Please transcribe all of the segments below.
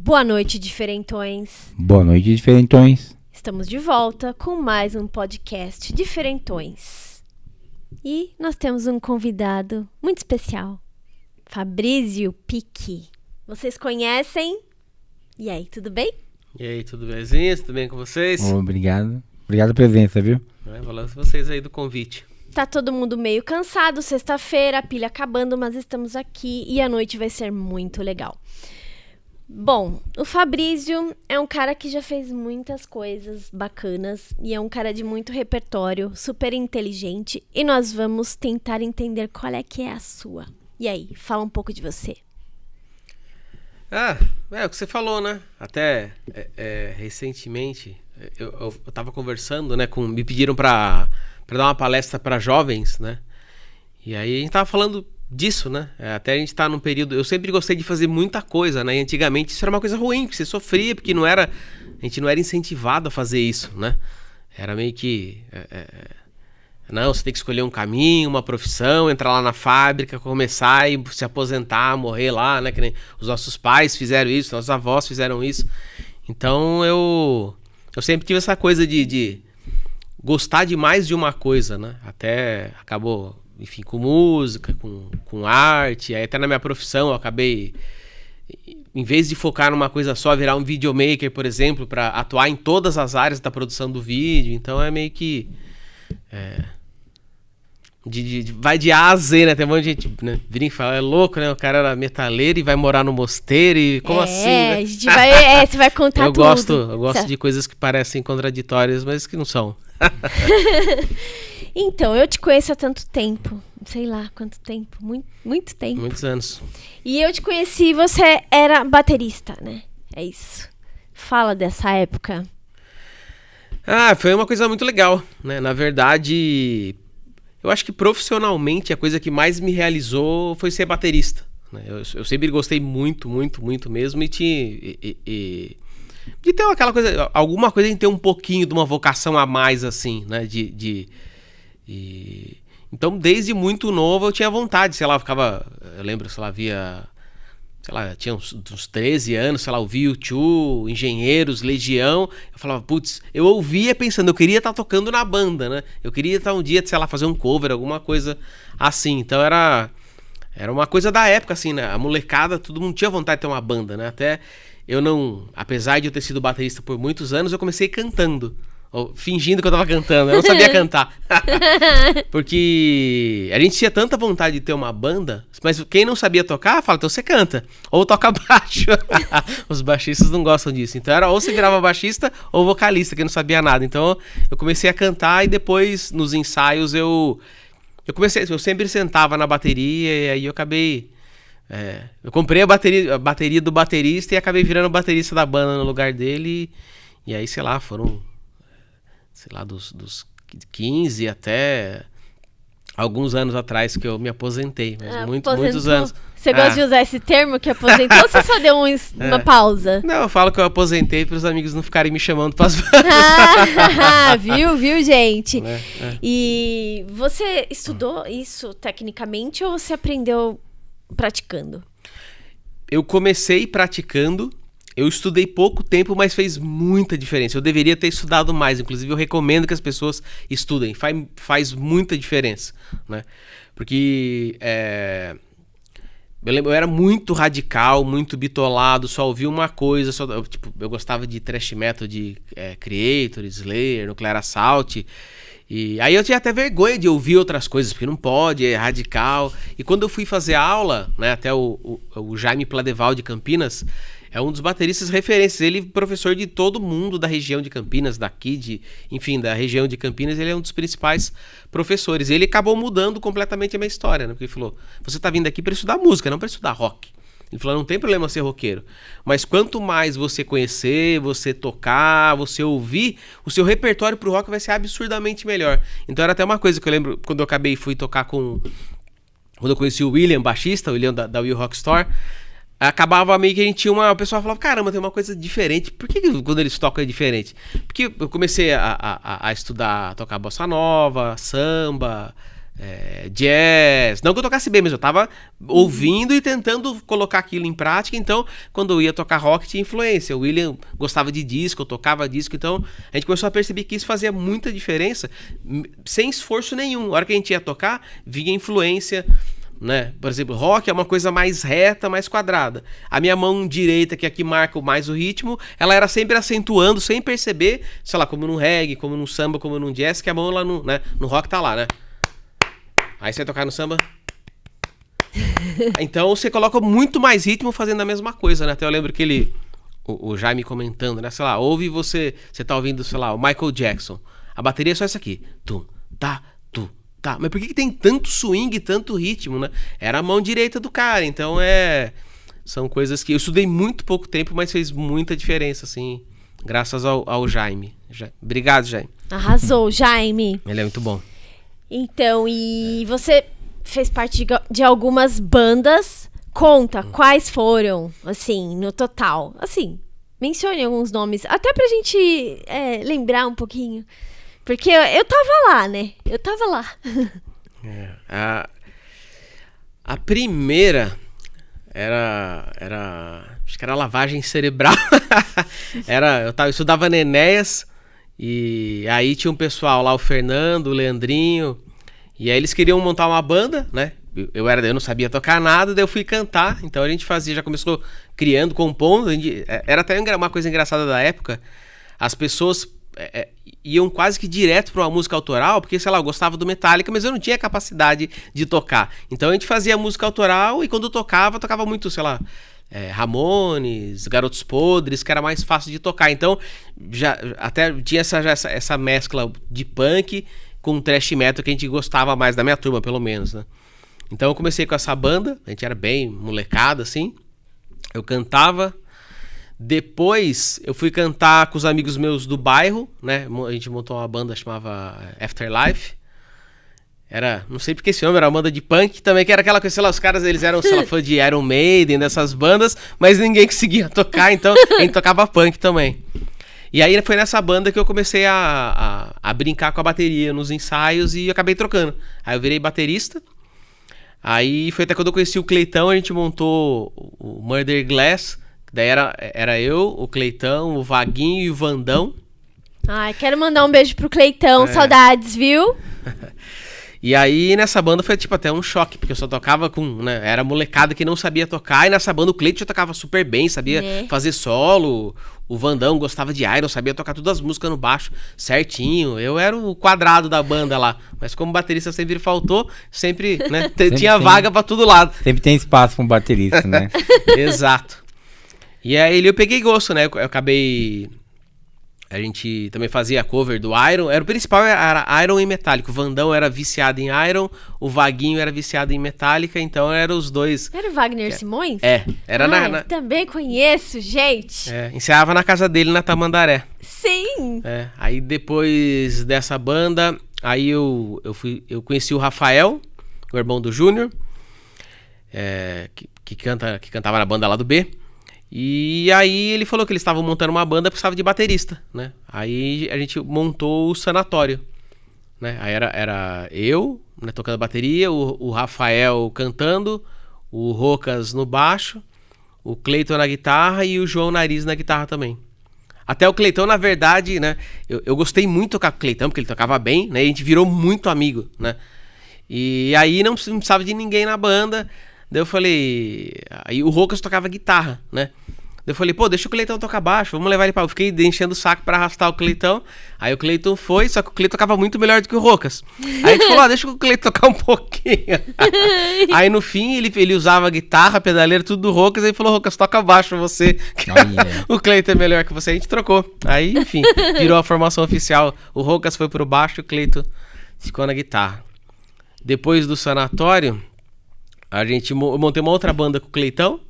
Boa noite, diferentões. Boa noite, diferentões. Estamos de volta com mais um podcast Diferentões. E nós temos um convidado muito especial, Fabrício Pique. Vocês conhecem? E aí, tudo bem? E aí, tudo bemzinho? Tudo bem com vocês? Obrigado. Obrigado pela presença, viu? Falando com vocês aí do convite. Tá todo mundo meio cansado, sexta-feira, a pilha acabando, mas estamos aqui e a noite vai ser muito legal. Bom, o Fabrício é um cara que já fez muitas coisas bacanas e é um cara de muito repertório, super inteligente, e nós vamos tentar entender qual é que é a sua. E aí, fala um pouco de você. É o que você falou, né? Até recentemente eu tava conversando, né? Me pediram pra dar uma palestra pra jovens, né? E aí a gente tava falando disso, né? Até a gente tá num período... Eu sempre gostei de fazer muita coisa, né? E antigamente isso era uma coisa ruim, porque você sofria, porque a gente não era incentivado a fazer isso, né? Era meio que... Não, você tem que escolher um caminho, uma profissão, entrar lá na fábrica, começar e se aposentar, morrer lá, né? Que nem os nossos pais fizeram isso, nossos avós fizeram isso. Então eu sempre tive essa coisa de gostar demais de uma coisa, né? Até acabou... Enfim, com música, com arte, aí até na minha profissão eu acabei, em vez de focar numa coisa só, virar um videomaker, por exemplo, para atuar em todas as áreas da produção do vídeo. Então é meio que vai de A a Z, né? Tem um monte de gente, né, vira e fala, é louco, né? O cara era metaleiro e vai morar no mosteiro e como assim, né? A gente vai, você vai contar eu tudo. Eu gosto de coisas que parecem contraditórias, mas que não são. Então, eu te conheço há tanto tempo. Sei lá quanto tempo. Muito tempo. Muitos anos. E eu te conheci e você era baterista, né? É isso. Fala dessa época. Foi uma coisa muito legal, né? Na verdade, eu acho que profissionalmente a coisa que mais me realizou foi ser baterista, né? Eu sempre gostei muito mesmo de ter aquela coisa, alguma coisa em ter um pouquinho de uma vocação a mais, assim, né? Então, desde muito novo, eu tinha vontade, sei lá, eu lembro, sei lá, tinha uns 13 anos, sei lá, ouvia U2, Engenheiros, Legião, eu falava, putz, eu ouvia pensando, eu queria estar tocando na banda, né? Eu queria estar um dia, sei lá, fazer um cover, alguma coisa assim. Então, era uma coisa da época, assim, né? A molecada, todo mundo tinha vontade de ter uma banda, né? Até apesar de eu ter sido baterista por muitos anos, eu comecei cantando. Fingindo que eu tava cantando, eu não sabia cantar. Porque a gente tinha tanta vontade de ter uma banda, mas quem não sabia tocar, fala, então você canta. Ou toca baixo. Os baixistas não gostam disso. Então era ou você virava baixista ou vocalista, que não sabia nada. Então eu comecei a cantar e depois nos ensaios eu sempre sentava na bateria e aí eu acabei... eu comprei a bateria do baterista e acabei virando baterista da banda no lugar dele. E aí, sei lá, foram... sei lá, dos 15 até alguns anos atrás que eu me aposentei, mas muitos anos. Você gosta de usar esse termo que aposentou ou você só deu uma pausa? Não, eu falo que eu aposentei para os amigos não ficarem me chamando para as bandas. Viu, gente? E você estudou isso tecnicamente ou você aprendeu praticando? Eu comecei praticando. Eu estudei pouco tempo, mas fez muita diferença. Eu deveria ter estudado mais. Inclusive, eu recomendo que as pessoas estudem. Faz muita diferença, né? Porque eu era muito radical, muito bitolado, só ouvia uma coisa. Eu gostava de thrash metal, de Creator, Slayer, Nuclear Assault. E aí eu tinha até vergonha de ouvir outras coisas, porque não pode, é radical. E quando eu fui fazer aula, né, até o Jaime Pladeval de Campinas... é um dos bateristas referências, ele é professor de todo mundo da região de Campinas, enfim, da região de Campinas, ele é um dos principais professores. Ele acabou mudando completamente a minha história, né? Porque ele falou, você tá vindo aqui para estudar música, não para estudar rock. Ele falou, não tem problema ser roqueiro, mas quanto mais você conhecer, você tocar, você ouvir, o seu repertório pro rock vai ser absurdamente melhor. Então era até uma coisa que eu lembro, quando eu fui tocar quando eu conheci o William, baixista, o William da Will Rock Store, acabava meio que a gente tinha o pessoal falava, caramba, tem uma coisa diferente. Por que quando eles tocam é diferente? Porque eu comecei a estudar, a tocar bossa nova, samba, jazz. Não que eu tocasse bem, mas eu tava ouvindo e tentando colocar aquilo em prática. Então, quando eu ia tocar rock, tinha influência. O William gostava de disco, eu tocava disco. Então, a gente começou a perceber que isso fazia muita diferença, sem esforço nenhum. A hora que a gente ia tocar, vinha influência, né? Por exemplo, rock é uma coisa mais reta, mais quadrada. A minha mão direita, que aqui marca mais o ritmo, ela era sempre acentuando, sem perceber, sei lá, como no reggae, como no samba, como no jazz, que a mão lá no rock tá lá, né? Aí você vai tocar no samba. Então você coloca muito mais ritmo fazendo a mesma coisa, né? Até eu lembro que o Jaime comentando, né? Sei lá, você tá ouvindo, sei lá, o Michael Jackson. A bateria é só essa aqui. Tum, tá, tum, tá. Mas por que tem tanto swing, tanto ritmo, né? Era a mão direita do cara. Então são coisas que eu estudei muito pouco tempo, mas fez muita diferença, assim, graças ao Jaime. Obrigado, Jaime. Arrasou, Jaime. Ele é muito bom. Então, e você fez parte de algumas bandas. Conta, quais foram, assim, no total? Assim, mencione alguns nomes, até pra gente lembrar um pouquinho. Porque eu tava lá, né? Eu tava lá. A primeira acho que era lavagem cerebral. Eu estudava na Enéas. E aí tinha um pessoal lá, o Fernando, o Leandrinho, e aí eles queriam montar uma banda, né? Eu não sabia tocar nada, daí eu fui cantar, então a gente já começou criando, compondo, era até uma coisa engraçada da época, as pessoas iam quase que direto para uma música autoral, porque, sei lá, eu gostava do Metallica, mas eu não tinha capacidade de tocar, então a gente fazia música autoral e quando tocava muito, sei lá, Ramones, Garotos Podres, que era mais fácil de tocar. Então, já até tinha essa mescla de punk com thrash metal que a gente gostava mais, da minha turma, pelo menos, né? Então, eu comecei com essa banda, a gente era bem molecada, assim. Eu cantava. Depois, eu fui cantar com os amigos meus do bairro, né? A gente montou uma banda, chamava Afterlife. Não sei porque esse nome era uma banda de punk também, que era aquela coisa, sei lá, os caras, eles eram, sei lá, fã de Iron Maiden, dessas bandas, mas ninguém conseguia tocar, então a gente tocava punk também. E aí foi nessa banda que eu comecei a brincar com a bateria nos ensaios e acabei trocando. Aí eu virei baterista, aí foi até quando eu conheci o Cleitão, a gente montou o Murder Glass, daí era eu, o Cleitão, o Vaguinho e o Vandão. Ai, quero mandar um beijo pro Cleitão, saudades, viu? E aí, nessa banda foi, tipo, até um choque, porque eu só tocava né, era molecada que não sabia tocar, e nessa banda o Cleiton já tocava super bem, sabia fazer solo, o Vandão gostava de Iron, sabia tocar todas as músicas no baixo certinho, eu era o quadrado da banda lá, mas como baterista sempre faltou, sempre, né, tinha vaga pra todo lado. Sempre tem espaço pra um baterista, né? Exato. E aí eu peguei gosto, né, eu acabei... A gente também fazia cover do Iron. O principal era Iron e Metallica. O Vandão era viciado em Iron, o Vaguinho era viciado em Metallica, então eram os dois. Era o Wagner Simões? Era também conheço, gente. Ensaiava na casa dele, na Tamandaré. Sim. Aí depois dessa banda, aí eu conheci o Rafael, o irmão do Júnior, que cantava na banda lá do B. E aí ele falou que eles estavam montando uma banda, precisava de baterista, né? Aí a gente montou o Sanatório, né? Aí era eu, né, tocando bateria, o Rafael cantando, o Rocas no baixo, o Cleiton na guitarra e o João Nariz na guitarra também. Até o Cleitão, na verdade, né? Eu gostei muito de tocar com o Cleitão, porque ele tocava bem, né? E a gente virou muito amigo, né? E aí não precisava de ninguém na banda. Daí eu falei... Aí o Rocas tocava guitarra, né? Daí eu falei, deixa o Cleitão tocar baixo, vamos levar ele pra... Eu fiquei enchendo o saco pra arrastar o Cleitão. Aí o Cleitão foi, só que o Cleitão tocava muito melhor do que o Rocas. Aí a gente falou, deixa o Cleitão tocar um pouquinho. Aí no fim, ele usava guitarra, pedaleira, tudo do Rocas. Aí ele falou, Rocas, toca baixo você. O Cleitão é melhor que você. A gente trocou. Aí, enfim, virou a formação oficial. O Rocas foi pro baixo, o Cleitão ficou na guitarra. Depois do Sanatório... eu montei uma outra banda com o Cleitão,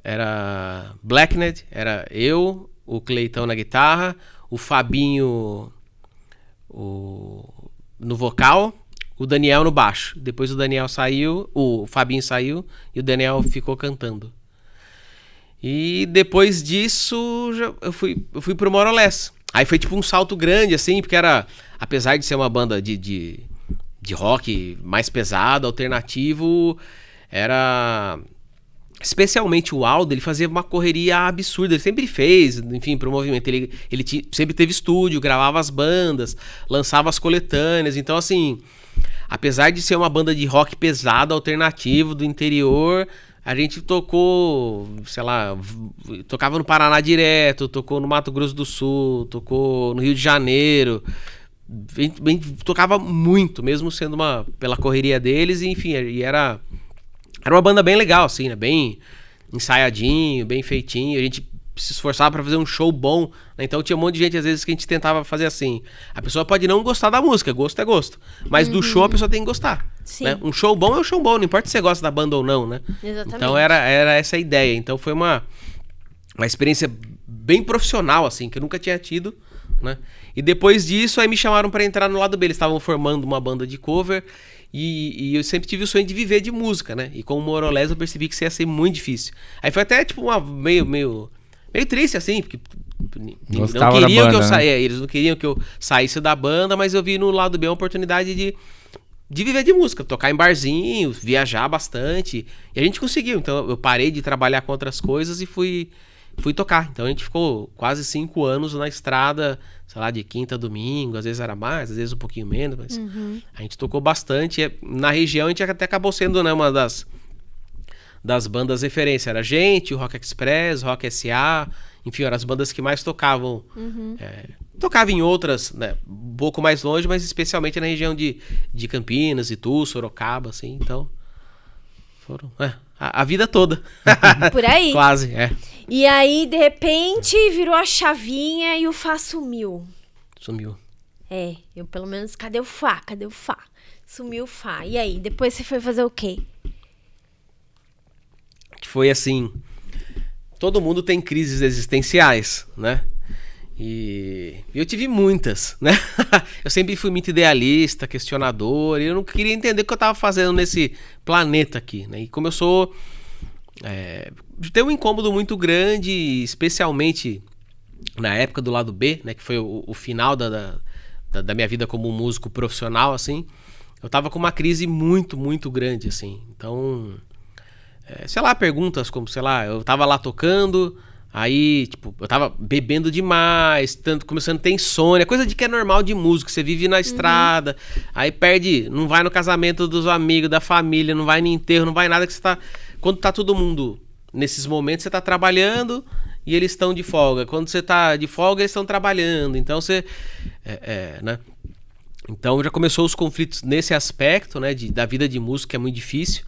era Blacknet, era eu, o Cleitão na guitarra, o Fabinho no vocal, o Daniel no baixo. Depois o Daniel saiu, o Fabinho saiu e o Daniel ficou cantando. E depois disso eu fui pro More or Less. Aí foi tipo um salto grande, assim, porque apesar de ser uma banda de de rock mais pesado, alternativo, era... Especialmente o Aldo, ele fazia uma correria absurda, ele sempre fez, enfim, pro movimento, ele sempre teve estúdio, gravava as bandas, lançava as coletâneas, então assim, apesar de ser uma banda de rock pesado, alternativo, do interior, a gente tocou, sei lá, tocava no Paraná direto, tocou no Mato Grosso do Sul, tocou no Rio de Janeiro, tocava muito, mesmo sendo pela correria deles, enfim, e era uma banda bem legal, assim, né? Bem ensaiadinho, bem feitinho. A gente se esforçava pra fazer um show bom, né? Então tinha um monte de gente, às vezes, que a gente tentava fazer assim. A pessoa pode não gostar da música, gosto é gosto. Mas do show a pessoa tem que gostar. Sim. Né? Um show bom é um show bom, não importa se você gosta da banda ou não, né? Exatamente. Então era essa a ideia. Então foi uma experiência bem profissional, assim, que eu nunca tinha tido, né? E depois disso, aí me chamaram pra entrar no lado B. Eles estavam formando uma banda de cover. E eu sempre tive o sonho de viver de música, né? E com o Morolés eu percebi que isso ia ser muito difícil. Aí foi até tipo meio triste, assim, porque não queriam que eu saísse, né? Eles não queriam que eu saísse da banda, mas eu vi no lado B uma oportunidade de viver de música, tocar em barzinhos, viajar bastante. E a gente conseguiu. Então eu parei de trabalhar com outras coisas e fui tocar. Então a gente ficou quase 5 anos na estrada, sei lá, de quinta a domingo, às vezes era mais, às vezes um pouquinho menos, mas a gente tocou bastante. Na região a gente até acabou sendo, né, uma das bandas referência. Era a gente, o Rock Express, Rock SA, enfim, eram as bandas que mais tocavam. Tocava em outras, né, um pouco mais longe, mas especialmente na região de Campinas, Itu, Sorocaba, assim, então foram a vida toda. Por aí. Quase, é. E aí, de repente, virou a chavinha e o Fá sumiu. Sumiu. Eu pelo menos, cadê o Fá? Sumiu o Fá. E aí, depois você foi fazer o quê? Que foi assim, todo mundo tem crises existenciais, né? E eu tive muitas, né? Eu sempre fui muito idealista, questionador, e eu não queria entender o que eu tava fazendo nesse planeta aqui, né? E como eu sou... tem um incômodo muito grande, especialmente na época do lado B, né? Que foi o final da minha vida como músico profissional, assim. Eu tava com uma crise muito, muito grande, assim. Então, sei lá, perguntas como, sei lá, eu tava lá tocando... Aí, tipo, eu tava bebendo demais, começando a ter insônia, coisa de que é normal de músico, você vive na estrada, aí não vai no casamento dos amigos, da família, não vai no enterro, não vai nada, que você tá... Quando tá todo mundo nesses momentos, você tá trabalhando e eles estão de folga. Quando você tá de folga, eles estão trabalhando, então você... né? Então já começou os conflitos nesse aspecto, né, da vida de músico, que é muito difícil.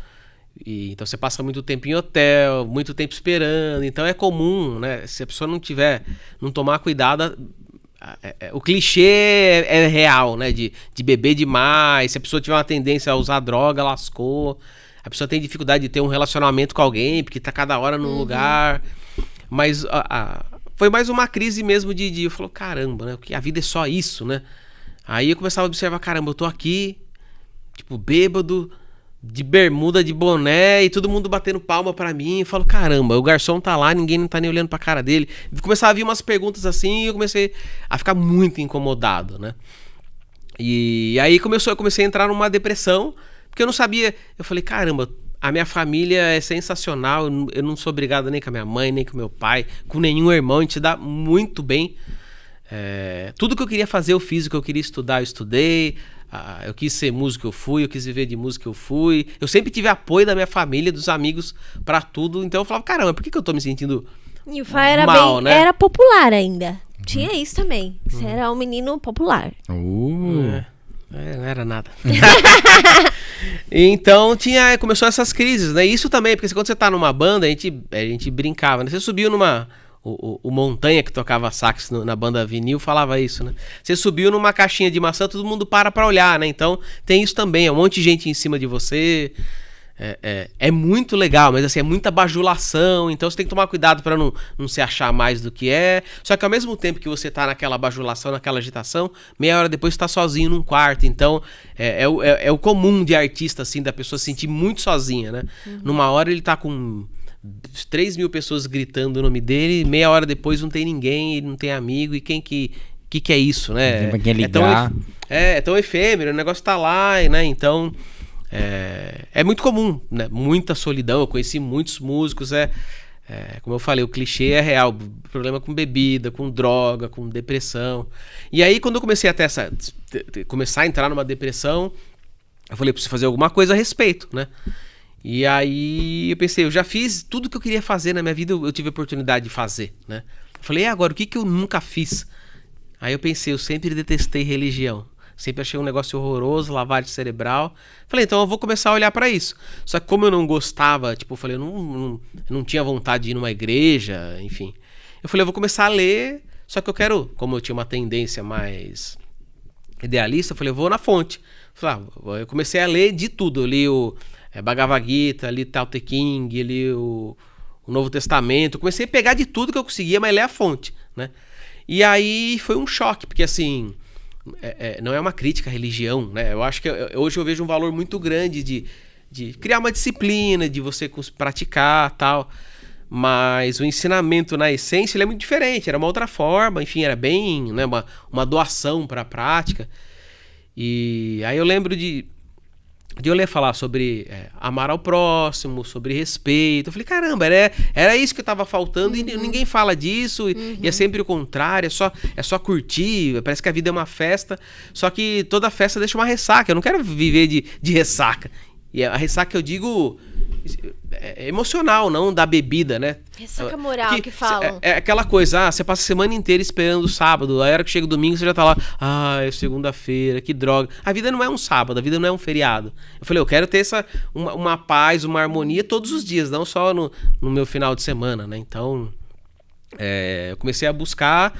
E então você passa muito tempo em hotel, muito tempo esperando, então é comum, né? Se a pessoa não tomar cuidado, o clichê é real, né? De beber demais, se a pessoa tiver uma tendência a usar droga, lascou. A pessoa tem dificuldade de ter um relacionamento com alguém, porque tá cada hora num lugar. Mas foi mais uma crise mesmo eu falo, caramba, né? Porque a vida é só isso, né? Aí eu começava a observar, caramba, eu tô aqui, tipo, bêbado, de bermuda, de boné, e todo mundo batendo palma pra mim. Eu falo, caramba, o garçom tá lá, ninguém não tá nem olhando pra cara dele. Começava a vir umas perguntas assim, e eu comecei a ficar muito incomodado, né? E aí eu comecei a entrar numa depressão, porque eu não sabia. Eu falei, caramba, a minha família é sensacional, eu não sou obrigado nem com a minha mãe, nem com meu pai, com nenhum irmão, a gente dá muito bem. Tudo que eu queria fazer eu fiz, o que eu queria estudar eu estudei. Eu quis ser músico, eu fui. Eu quis viver de música, eu fui. Eu sempre tive apoio da minha família, dos amigos, pra tudo. Então eu falava, caramba, por que eu tô me sentindo E o Fá era mal, né? era popular ainda. Tinha isso também. Você era um menino popular. Não era nada. Então começou essas crises, né? Isso também, porque quando você tá numa banda, a gente brincava, né? Você subiu o Montanha, que tocava sax na banda Vinil, falava isso, né? Você subiu numa caixinha de maçã, todo mundo para olhar, né? Então tem isso também, é um monte de gente em cima de você. É muito legal, mas assim, é muita bajulação, então você tem que tomar cuidado para não se achar mais do que é. Só que ao mesmo tempo que você tá naquela bajulação, naquela agitação, meia hora depois você tá sozinho num quarto. Então é o comum de artista, assim, da pessoa se sentir muito sozinha, né? Numa hora ele tá com 3.000 pessoas gritando o nome dele, meia hora depois não tem ninguém, ele não tem amigo, e quem que que é isso, né? Tem pra quem ligar. É tão efêmero, o negócio tá lá, né? Então, é muito comum, né? Muita solidão, eu conheci muitos músicos, como eu falei, o clichê é real, problema com bebida, com droga, com depressão. E aí, quando eu comecei começar a entrar numa depressão, eu falei, eu preciso fazer alguma coisa a respeito, né? E aí eu pensei, eu já fiz tudo que eu queria fazer na minha vida, eu tive a oportunidade de fazer, né? Eu falei, agora, o que eu nunca fiz? Aí eu pensei, eu sempre detestei religião. Sempre achei um negócio horroroso, lavagem cerebral. Falei, então eu vou começar a olhar pra isso. Só que como eu não gostava, tipo, eu falei, eu não tinha vontade de ir numa igreja, enfim. Eu falei, eu vou começar a ler, só que eu quero, como eu tinha uma tendência mais idealista, eu falei, eu vou na fonte. Eu comecei a ler de tudo. Eu li o Bhagavad Gita, li Tao Te Ching, li o Novo Testamento. Eu comecei a pegar de tudo que eu conseguia, mas ler a fonte, né? E aí foi um choque, porque assim... não é uma crítica à religião, né? Eu acho que hoje eu vejo um valor muito grande de criar uma disciplina, de você praticar tal, mas o ensinamento na essência ele é muito diferente, era uma outra forma, enfim, era bem, né, uma doação para a prática. E aí eu lembro de eu ler falar sobre amar ao próximo, sobre respeito. Eu falei, caramba, era isso que estava faltando e ninguém fala disso. E é sempre o contrário, é só curtir, parece que a vida é uma festa. Só que toda festa deixa uma ressaca, eu não quero viver de ressaca. E a ressaca eu digo emocional, não da bebida, né? Ressaca moral que falam. É aquela coisa, você passa a semana inteira esperando o sábado, a hora que chega o domingo você já tá lá, é segunda-feira, que droga. A vida não é um sábado, a vida não é um feriado. Eu falei, eu quero ter uma paz, uma harmonia todos os dias, não só no meu final de semana, né? Então, eu comecei a buscar,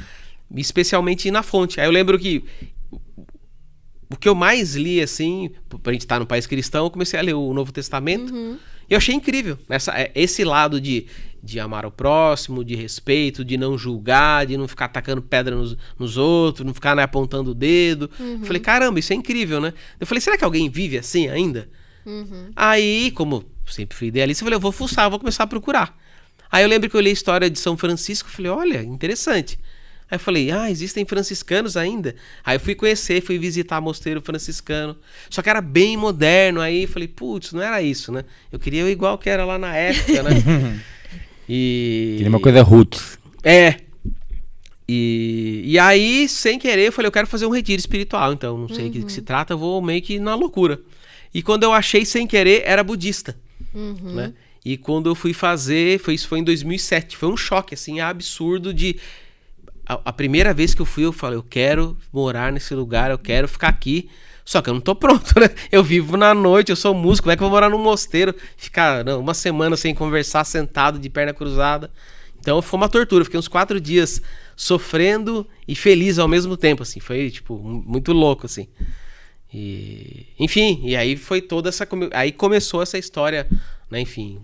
especialmente na fonte. Aí eu lembro que o que eu mais li, assim, pra gente estar no país cristão, eu comecei a ler o Novo Testamento. E eu achei incrível. Esse lado de amar o próximo, de respeito, de não julgar, de não ficar atacando pedra nos outros, não ficar, né, apontando o dedo. Eu falei, caramba, isso é incrível, né? Eu falei, será que alguém vive assim ainda? Aí, como sempre fui idealista, eu falei, eu vou fuçar, eu vou começar a procurar. Aí eu lembro que eu li a história de São Francisco, eu falei, olha, interessante. Aí eu falei, existem franciscanos ainda? Aí eu fui visitar mosteiro franciscano. Só que era bem moderno. Aí eu falei, putz, não era isso, né? Eu queria igual que era lá na época, né? Queria uma coisa roots. E aí, sem querer, eu falei, eu quero fazer um retiro espiritual. Então, não sei do que se trata, eu vou meio que na loucura. E quando eu achei sem querer, era budista, né? E quando eu fui fazer, isso foi em 2007. Foi um choque, assim, absurdo de... A primeira vez que eu fui, eu falei, eu quero morar nesse lugar, eu quero ficar aqui. Só que eu não tô pronto, né? Eu vivo na noite, eu sou músico, como é que eu vou morar num mosteiro? Ficar uma semana sem conversar, sentado, de perna cruzada. Então foi uma tortura, fiquei uns 4 dias sofrendo e feliz ao mesmo tempo, assim. Foi, tipo, muito louco, assim. Enfim, e aí foi toda essa... Aí começou essa história, né? Enfim,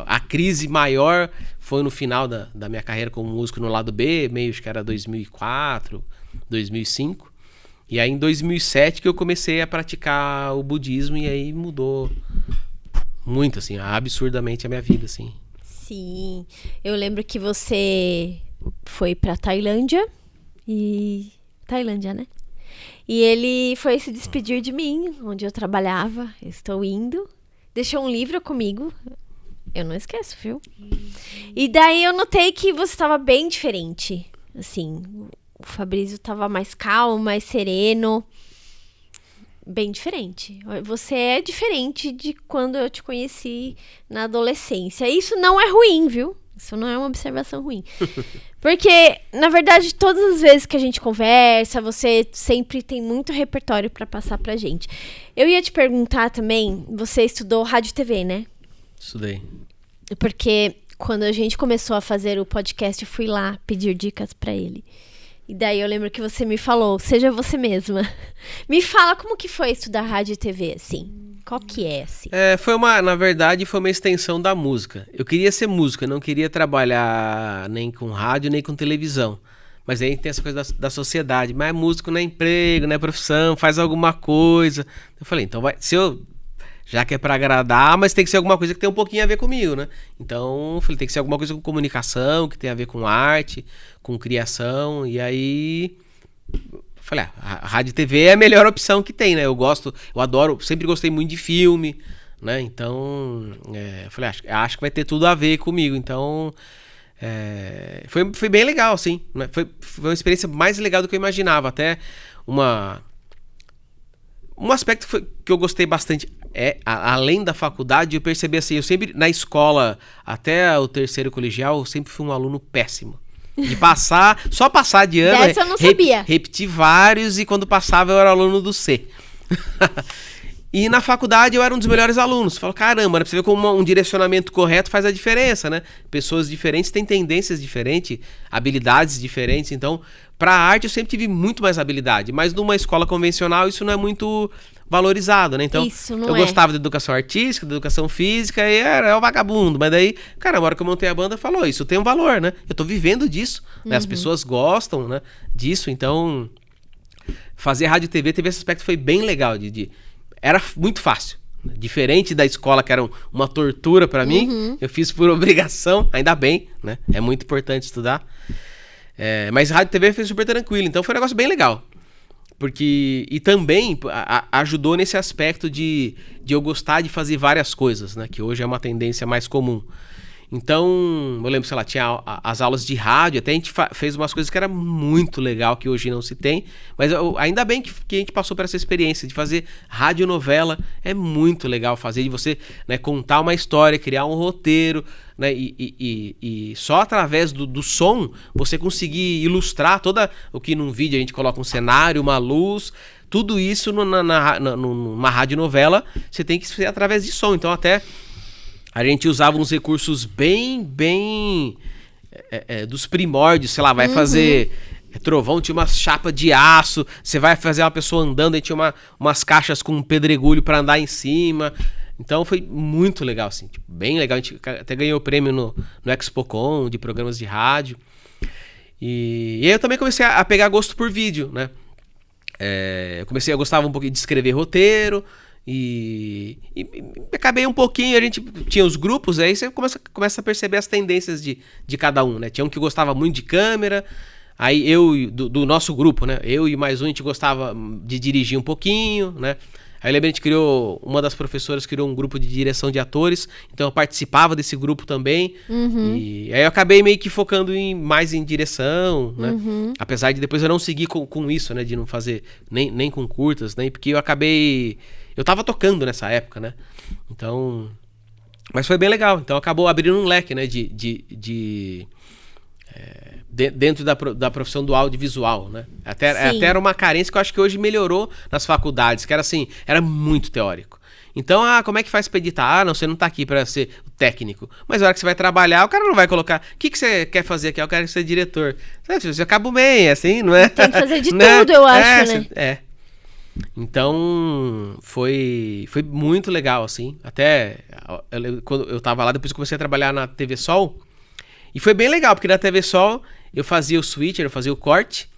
a crise maior foi no final da minha carreira como músico no lado B, meio acho que era 2004, 2005. E aí em 2007 que eu comecei a praticar o budismo e aí mudou muito, assim, absurdamente a minha vida, assim. Sim, eu lembro que você foi pra Tailândia Tailândia, né? E ele foi se despedir de mim, onde eu trabalhava. Estou indo. Deixou um livro comigo. Eu não esqueço, viu? E daí eu notei que você estava bem diferente. Assim, o Fabrício estava mais calmo, mais sereno. Bem diferente. Você é diferente de quando eu te conheci na adolescência. Isso não é ruim, viu? Isso não é uma observação ruim. Porque, na verdade, todas as vezes que a gente conversa, você sempre tem muito repertório pra passar pra gente. Eu ia te perguntar também, você estudou rádio e TV, né? Estudei. Porque quando a gente começou a fazer o podcast, eu fui lá pedir dicas pra ele. E daí eu lembro que você me falou, seja você mesma. Me fala como que foi estudar rádio e TV, assim. Qual que é, assim? Na verdade, foi uma extensão da música. Eu queria ser músico, eu não queria trabalhar nem com rádio, nem com televisão. Mas aí tem essa coisa da sociedade. Mas músico não é emprego, não é profissão, faz alguma coisa. Eu falei, então vai... Se eu Já que é pra agradar, mas tem que ser alguma coisa que tem um pouquinho a ver comigo, né? Então, falei, tem que ser alguma coisa com comunicação, que tem a ver com arte, com criação. E aí, falei, a rádio e TV é a melhor opção que tem, né? Eu adoro, sempre gostei muito de filme, né? Então, falei, acho que vai ter tudo a ver comigo. Então, foi bem legal, assim, né? Foi uma experiência mais legal do que eu imaginava. Até um aspecto que eu gostei bastante além da faculdade, eu percebi assim, eu sempre, na escola, até o terceiro colegial, eu sempre fui um aluno péssimo. De só passar de ano, dessa eu não sabia. Repeti vários e quando passava eu era aluno do C. E na faculdade eu era um dos melhores alunos. Falo, caramba, né? Pra você ver como um direcionamento correto faz a diferença, né? Pessoas diferentes têm tendências diferentes, habilidades diferentes. Então, pra arte eu sempre tive muito mais habilidade. Mas numa escola convencional isso não é muito valorizado, né? Então, eu gostava de educação artística, de educação física e era o vagabundo. Mas daí, cara, na hora que eu montei a banda, falou, isso tem um valor, né? Eu tô vivendo disso, né? As pessoas gostam, né, disso. Então, fazer rádio e TV teve esse aspecto, foi bem legal era muito fácil. Diferente da escola, que era uma tortura pra mim, eu fiz por obrigação, ainda bem, né? É muito importante estudar. Mas rádio e TV foi super tranquilo, então foi um negócio bem legal. E também ajudou nesse aspecto de eu gostar de fazer várias coisas, né? Que hoje é uma tendência mais comum. Então, eu lembro, sei lá, tinha as aulas de rádio, até a gente fez umas coisas que era muito legal, que hoje não se tem, mas ainda bem que a gente passou por essa experiência de fazer radionovela, é muito legal fazer, de você, né, contar uma história, criar um roteiro, né, e só através do som você conseguir ilustrar toda o que num vídeo a gente coloca um cenário, uma luz, tudo isso numa radionovela, você tem que ser através de som, então até a gente usava uns recursos bem dos primórdios, sei lá, vai fazer trovão, tinha uma chapa de aço, você vai fazer uma pessoa andando, aí tinha umas caixas com pedregulho para andar em cima. Então foi muito legal, assim, tipo, bem legal. A gente até ganhou prêmio no ExpoCon, de programas de rádio. E aí eu também comecei a pegar gosto por vídeo, né? Eu gostava um pouquinho de escrever roteiro, e acabei um pouquinho, a gente tinha os grupos, aí você começa a perceber as tendências de cada um, né? Tinha um que gostava muito de câmera, aí do nosso grupo, né? Eu e mais um, a gente gostava de dirigir um pouquinho, né? Aí eu lembro, uma das professoras criou um grupo de direção de atores, então eu participava desse grupo também, e aí eu acabei meio que focando mais em direção, né? Apesar de depois eu não seguir com isso, né? De não fazer nem com curtas, né? Porque eu tava tocando nessa época, né? Então, mas foi bem legal. Então acabou abrindo um leque, né? Dentro da profissão do audiovisual, né? Até era uma carência que eu acho que hoje melhorou nas faculdades, que era assim, era muito teórico. Então, como é que faz pra editar? Não, você não tá aqui pra ser o técnico. Mas na hora que você vai trabalhar, o cara não vai colocar, o que você quer fazer aqui? Eu quero ser diretor. Você acaba bem, assim, não é? Tem que fazer de tudo, eu acho, né? Então, foi muito legal, assim. Até quando eu tava lá, depois eu comecei a trabalhar na TV Sol. E foi bem legal, porque na TV Sol eu fazia o switcher, eu fazia o corte,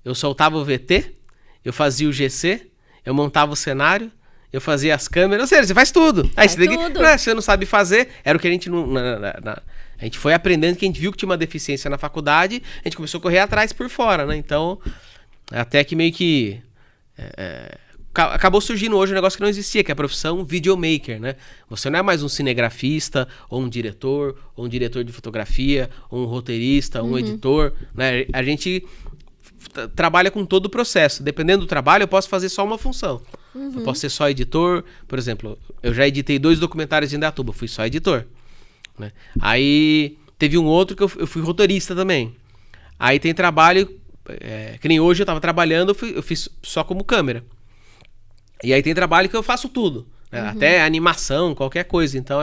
eu soltava o VT, eu fazia o GC, eu montava o cenário, eu fazia as câmeras, ou seja, você faz tudo. Aí você não sabe fazer, era o que a gente não... A gente foi aprendendo, que a gente viu que tinha uma deficiência na faculdade, a gente começou a correr atrás por fora, né? Então, até que meio que... acabou surgindo hoje um negócio que não existia, que é a profissão videomaker, né? Você não é mais um cinegrafista, ou um diretor de fotografia, ou um roteirista, um editor, né? A gente trabalha com todo o processo. Dependendo do trabalho, eu posso fazer só uma função. Eu posso ser só editor, por exemplo, eu já editei 2 documentários de Indaiatuba, fui só editor, né? Aí teve um outro que eu fui roteirista também. Aí tem trabalho, que nem hoje eu tava trabalhando, eu fiz só como câmera. E aí tem trabalho que eu faço tudo, né? Até animação, qualquer coisa. Então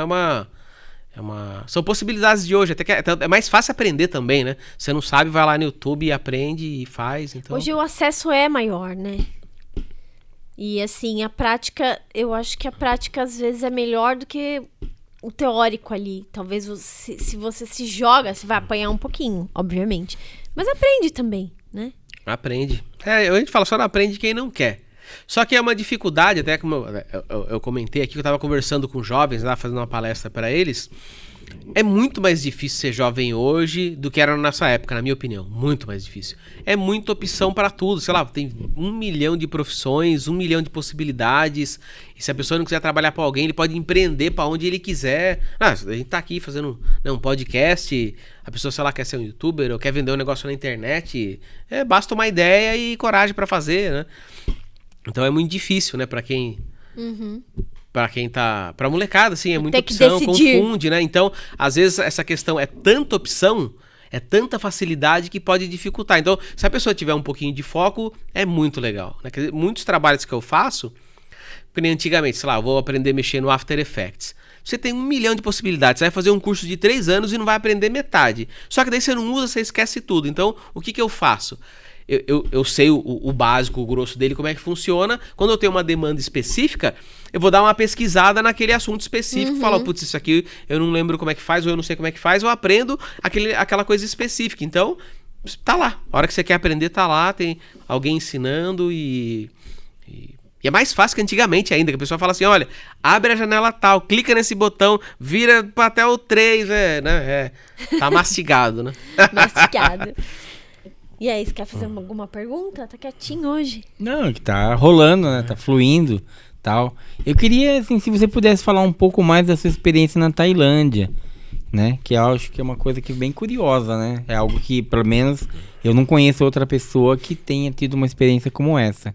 são possibilidades de hoje. Até que é mais fácil aprender também, né? Você não sabe, vai lá no YouTube e aprende e faz. Então... Hoje o acesso é maior, né? E assim, a prática, eu acho que a prática às vezes é melhor do que o teórico ali. Talvez se você se joga, você vai apanhar um pouquinho, obviamente. Mas aprende também, né? Aprende. A gente fala, só não aprende quem não quer. Só que é uma dificuldade, até como eu comentei aqui, que eu estava conversando com jovens lá, fazendo uma palestra para eles. É muito mais difícil ser jovem hoje do que era na nossa época, na minha opinião. Muito mais difícil. É muita opção para tudo. Sei lá, tem 1 milhão de profissões, 1 milhão de possibilidades. E se a pessoa não quiser trabalhar para alguém, ele pode empreender para onde ele quiser. A gente tá aqui fazendo um podcast. A pessoa, sei lá, quer ser um youtuber ou quer vender um negócio na internet. Basta uma ideia e coragem para fazer, né? Então é muito difícil, né, para quem... Pra quem tá... Pra molecada, assim, é muita opção, confunde, né? Então, às vezes, essa questão é tanta opção, é tanta facilidade que pode dificultar. Então, se a pessoa tiver um pouquinho de foco, é muito legal, né? Quer dizer, muitos trabalhos que eu faço, porque antigamente, sei lá, eu vou aprender a mexer no After Effects. Você tem 1 milhão de possibilidades. Você vai fazer um curso de 3 anos e não vai aprender metade. Só que daí você não usa, você esquece tudo. Então, o que eu faço? Eu sei o básico, o grosso dele, como é que funciona. Quando eu tenho uma demanda específica, eu vou dar uma pesquisada naquele assunto específico. Falo, putz, isso aqui eu não lembro como é que faz, ou eu não sei como é que faz, eu aprendo aquela coisa específica. Então, tá lá. A hora que você quer aprender, tá lá, tem alguém ensinando e é mais fácil que antigamente ainda, que a pessoa fala assim, olha, abre a janela tal, clica nesse botão, vira até o 3, tá mastigado, né? Mastigado. E aí, você quer fazer alguma pergunta? Tá quietinho hoje. Não, que tá rolando, né? Tá fluindo, tal. Eu queria, assim, se você pudesse falar um pouco mais da sua experiência na Tailândia, né? Que eu acho que é uma coisa que é bem curiosa, né? É algo que, pelo menos, eu não conheço outra pessoa que tenha tido uma experiência como essa.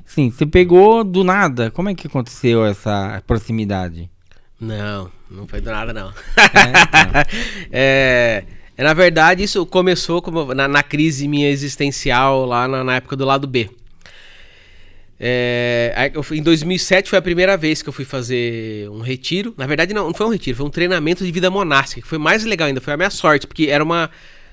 Sim, você pegou do nada. Como é que aconteceu essa proximidade? Não foi do nada, não. Na verdade, isso começou na crise minha existencial lá na época do lado B. Em 2007 foi a primeira vez que eu fui fazer um retiro. Na verdade, não foi um retiro, foi um treinamento de vida monástica, que foi mais legal ainda, foi a minha sorte, porque era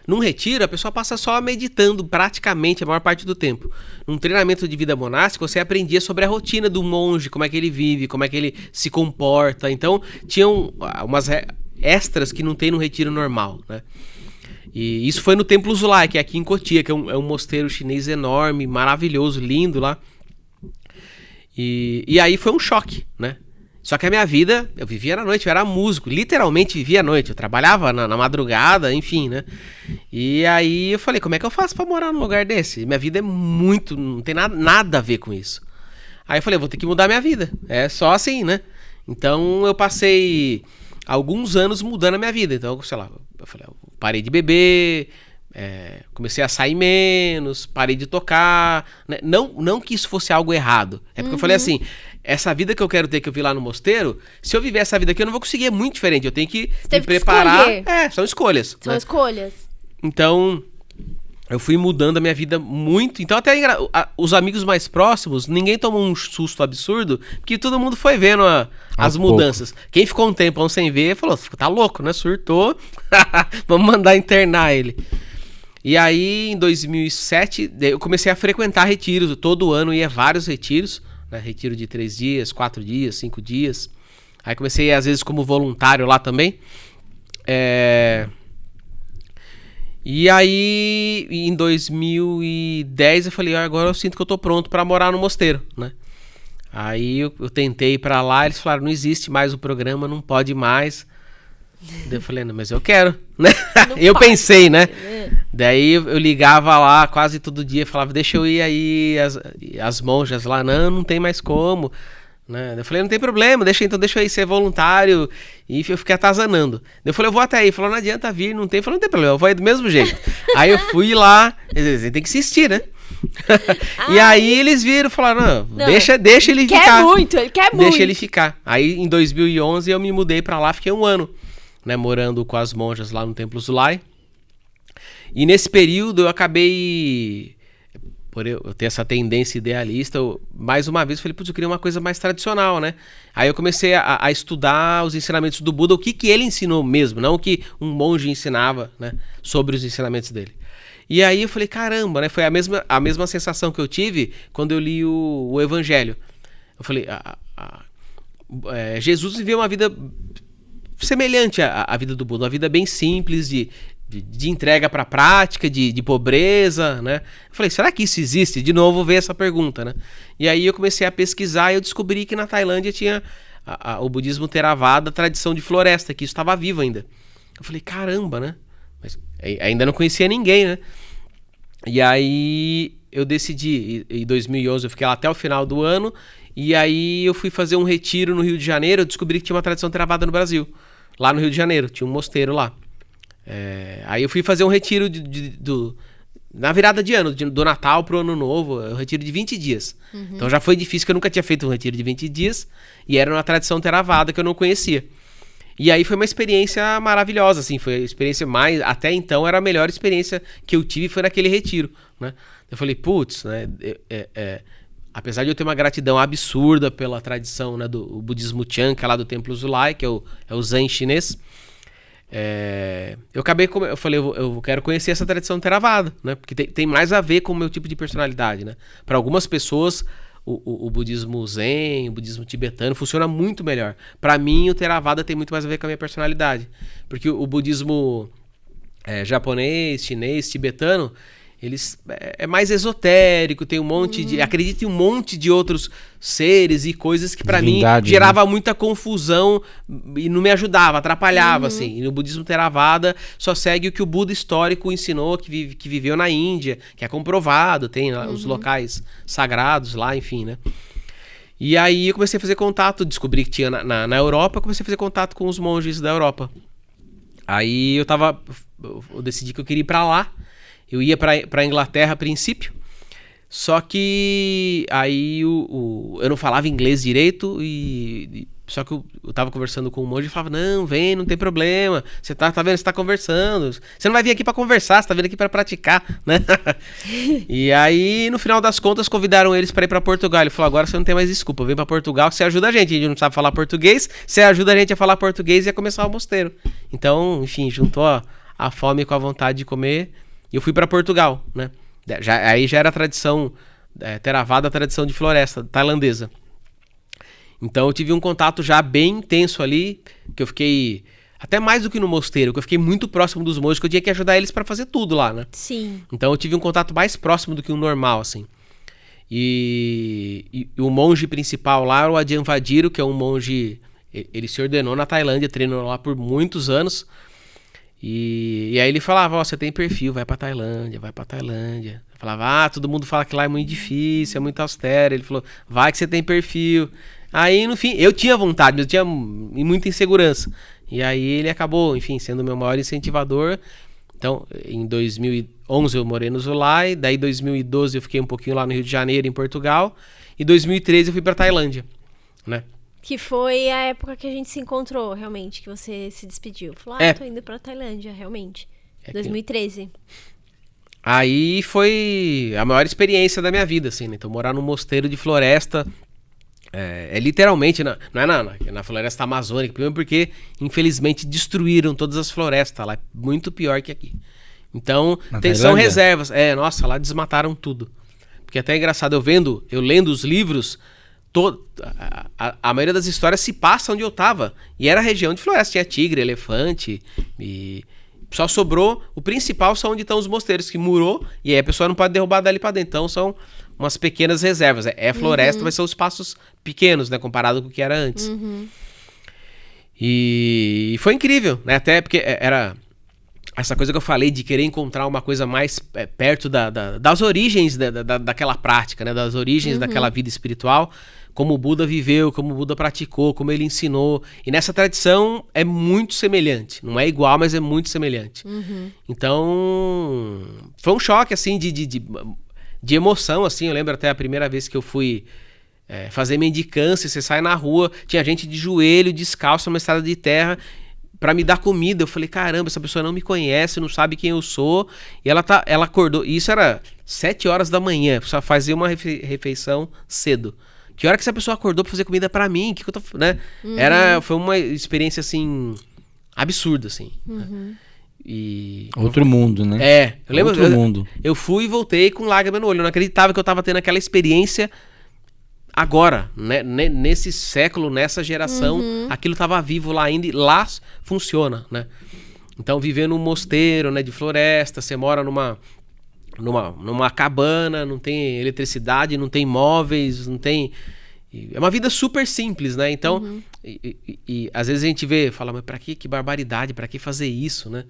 num retiro, a pessoa passa só meditando praticamente a maior parte do tempo. Num treinamento de vida monástica, você aprendia sobre a rotina do monge, como é que ele vive, como é que ele se comporta. Então, tinham umas extras que não tem no retiro normal, né? E isso foi no Templo Zulai, que é aqui em Cotia, que é um mosteiro chinês enorme, maravilhoso, lindo lá. E aí foi um choque, né? Só que a minha vida, eu vivia na noite, eu era músico, literalmente vivia à noite, eu trabalhava na madrugada, enfim, né? E aí eu falei, como é que eu faço pra morar num lugar desse? Minha vida é muito, não tem nada a ver com isso. Aí eu falei, vou ter que mudar minha vida, é só assim, né? Então eu passei alguns anos mudando a minha vida, então, sei lá, eu falei, eu parei de beber, comecei a sair menos, parei de tocar, né? Não que isso fosse algo errado, é porque eu falei assim, essa vida que eu quero ter, que eu vi lá no mosteiro, se eu viver essa vida aqui eu não vou conseguir, é muito diferente, eu tenho que me preparar. São escolhas. São escolhas. Então, eu fui mudando a minha vida muito, então até os amigos mais próximos, ninguém tomou um susto absurdo, porque todo mundo foi vendo as mudanças. Quem ficou um tempão sem ver, falou, tá louco, né? Surtou, vamos mandar internar ele. E aí, em 2007, eu comecei a frequentar retiros, todo ano ia vários retiros, né? Retiro de 3 dias, 4 dias, 5 dias. Aí comecei, às vezes, como voluntário lá também. E aí, em 2010, eu falei, agora eu sinto que eu tô pronto pra morar no mosteiro, né? Aí eu tentei ir pra lá, eles falaram, não existe mais o programa, não pode mais. Daí eu falei, não, mas eu quero, né? Eu pensei, né? Daí eu ligava lá quase todo dia, falava, deixa eu ir aí, as monjas lá, não tem mais como, né? Eu falei, não tem problema, deixa eu ir ser voluntário, e eu fiquei atazanando. Eu falei, eu vou até aí, falou, não adianta vir, não tem, falou, não tem problema, eu vou aí do mesmo jeito. Aí eu fui lá, você tem que insistir, né? E aí eles viram e falaram, não, deixa ele ficar. Ele quer muito. Deixa ele ficar. Aí em 2011 eu me mudei pra lá, fiquei 1 ano, né, morando com as monjas lá no Templo Zulai. E nesse período eu acabei, por eu ter essa tendência idealista, mais uma vez eu falei, putz, eu queria uma coisa mais tradicional, né? Aí eu comecei a estudar os ensinamentos do Buda, o que ele ensinou mesmo, não o que um monge ensinava, né, sobre os ensinamentos dele. E aí eu falei, caramba, né? Foi a mesma sensação que eu tive quando eu li o Evangelho. Eu falei, Jesus viveu uma vida semelhante à vida do Buda, uma vida bem simples, de entrega para a prática, de pobreza, né? Eu falei, será que isso existe? De novo veio essa pergunta, né? E aí eu comecei a pesquisar e eu descobri que na Tailândia tinha o budismo Theravada, a tradição de floresta, que isso estava vivo ainda. Eu falei, caramba, né? Mas ainda não conhecia ninguém, né? E aí eu decidi, em 2011 eu fiquei lá até o final do ano, e aí eu fui fazer um retiro no Rio de Janeiro, eu descobri que tinha uma tradição Theravada no Brasil, lá no Rio de Janeiro, tinha um mosteiro lá. Aí eu fui fazer um retiro na virada de ano, do Natal pro Ano Novo, um retiro de 20 dias. Então já foi difícil, que eu nunca tinha feito um retiro de 20 dias, e era uma tradição Theravada que eu não conhecia. E aí foi uma experiência maravilhosa, assim, foi a experiência mais, até então era a melhor experiência que eu tive, foi naquele retiro, né? Eu falei, putz, né, apesar de eu ter uma gratidão absurda pela tradição, né, do budismo Chan, que é lá do Templo Zulai, que é o Zen chinês, eu falei, eu quero conhecer essa tradição Theravada, né? Porque tem mais a ver com o meu tipo de personalidade, né? Para algumas pessoas, o budismo Zen, o budismo tibetano funciona muito melhor. Para mim, o Theravada tem muito mais a ver com a minha personalidade. Porque o budismo japonês, chinês, tibetano, eles é mais esotérico, tem um monte de... Acredita em um monte de outros seres e coisas que pra mim gerava muita confusão e não me ajudava, atrapalhava, assim. E no budismo Theravada só segue o que o Buda histórico ensinou, que viveu na Índia, que é comprovado, tem os locais sagrados lá, enfim, né? E aí eu comecei a fazer contato, descobri que tinha na Europa, comecei a fazer contato com os monges da Europa. Aí eu decidi que eu queria ir pra lá. Eu ia pra Inglaterra a princípio, só que aí eu não falava inglês direito, só que eu tava conversando com um monge e falava, não, vem, não tem problema, você tá vendo, você tá conversando, você não vai vir aqui pra conversar, você tá vindo aqui pra praticar, né? E aí, no final das contas, convidaram eles pra ir pra Portugal. Ele falou, agora você não tem mais desculpa, vem pra Portugal, você ajuda a gente não sabe falar português, você ajuda a gente a falar português e a começar o mosteiro. Então, enfim, juntou a fome com a vontade de comer. E eu fui para Portugal, né? Aí já era a tradição Theravada, a tradição de floresta tailandesa. Então eu tive um contato já bem intenso ali, que eu fiquei até mais do que no mosteiro, que eu fiquei muito próximo dos monges, que eu tinha que ajudar eles para fazer tudo lá, né? Sim. Então eu tive um contato mais próximo do que o normal, assim. E o monge principal lá era o Ajahn Vadiro, que é um monge... Ele se ordenou na Tailândia, treinou lá por muitos anos. E aí ele falava, você tem perfil, vai pra Tailândia. Eu falava, todo mundo fala que lá é muito difícil, é muito austero. Ele falou, vai que você tem perfil. Aí, no fim, eu tinha vontade, mas eu tinha muita insegurança. E aí ele acabou, enfim, sendo o meu maior incentivador. Então, em 2011 eu morei no Zulai, daí em 2012 eu fiquei um pouquinho lá no Rio de Janeiro, em Portugal. E em 2013 eu fui pra Tailândia, né? Que foi a época que a gente se encontrou, realmente, que você se despediu. Falou, tô indo pra Tailândia, realmente. 2013. Aí foi a maior experiência da minha vida, assim, né? Então, morar num mosteiro de floresta, literalmente, não é na floresta amazônica, primeiro porque, infelizmente, destruíram todas as florestas lá. É muito pior que aqui. Então, são reservas. Nossa, lá desmataram tudo. Porque até é engraçado, eu lendo os livros... A maioria das histórias se passa onde eu tava. E era região de floresta, tinha tigre, elefante. E só sobrou. O principal são onde estão os mosteiros, que murou. E aí a pessoa não pode derrubar dali pra dentro. Então são umas pequenas reservas. Floresta, mas são espaços pequenos, né? Comparado com o que era antes. E foi incrível, né? Até porque era essa coisa que eu falei de querer encontrar uma coisa mais perto das origens daquela prática, né? Das origens daquela vida espiritual. Como o Buda viveu, como o Buda praticou, como ele ensinou. E nessa tradição é muito semelhante. Não é igual, mas é muito semelhante. Então, foi um choque, assim, de emoção, assim. Eu lembro até a primeira vez que eu fui fazer mendicância. Você sai na rua, tinha gente de joelho, descalço, numa estrada de terra, pra me dar comida. Eu falei, caramba, essa pessoa não me conhece, não sabe quem eu sou. E ela acordou. E isso era 7 horas da manhã. Só fazia uma refeição cedo. Que hora que essa pessoa acordou pra fazer comida pra mim? Que eu tô, né? Foi uma experiência, assim, absurda, assim. Né? Outro mundo, né? Eu lembro. Outro mundo. Eu fui e voltei com lágrima no olho. Eu não acreditava que eu tava tendo aquela experiência agora, né? Nesse século, nessa geração, aquilo estava vivo lá ainda e lá funciona, né? Então, viver num mosteiro, né, de floresta, você mora numa cabana, não tem eletricidade, não tem móveis, não tem... É uma vida super simples, né? Então, e às vezes a gente fala, mas pra que barbaridade, pra que fazer isso, né?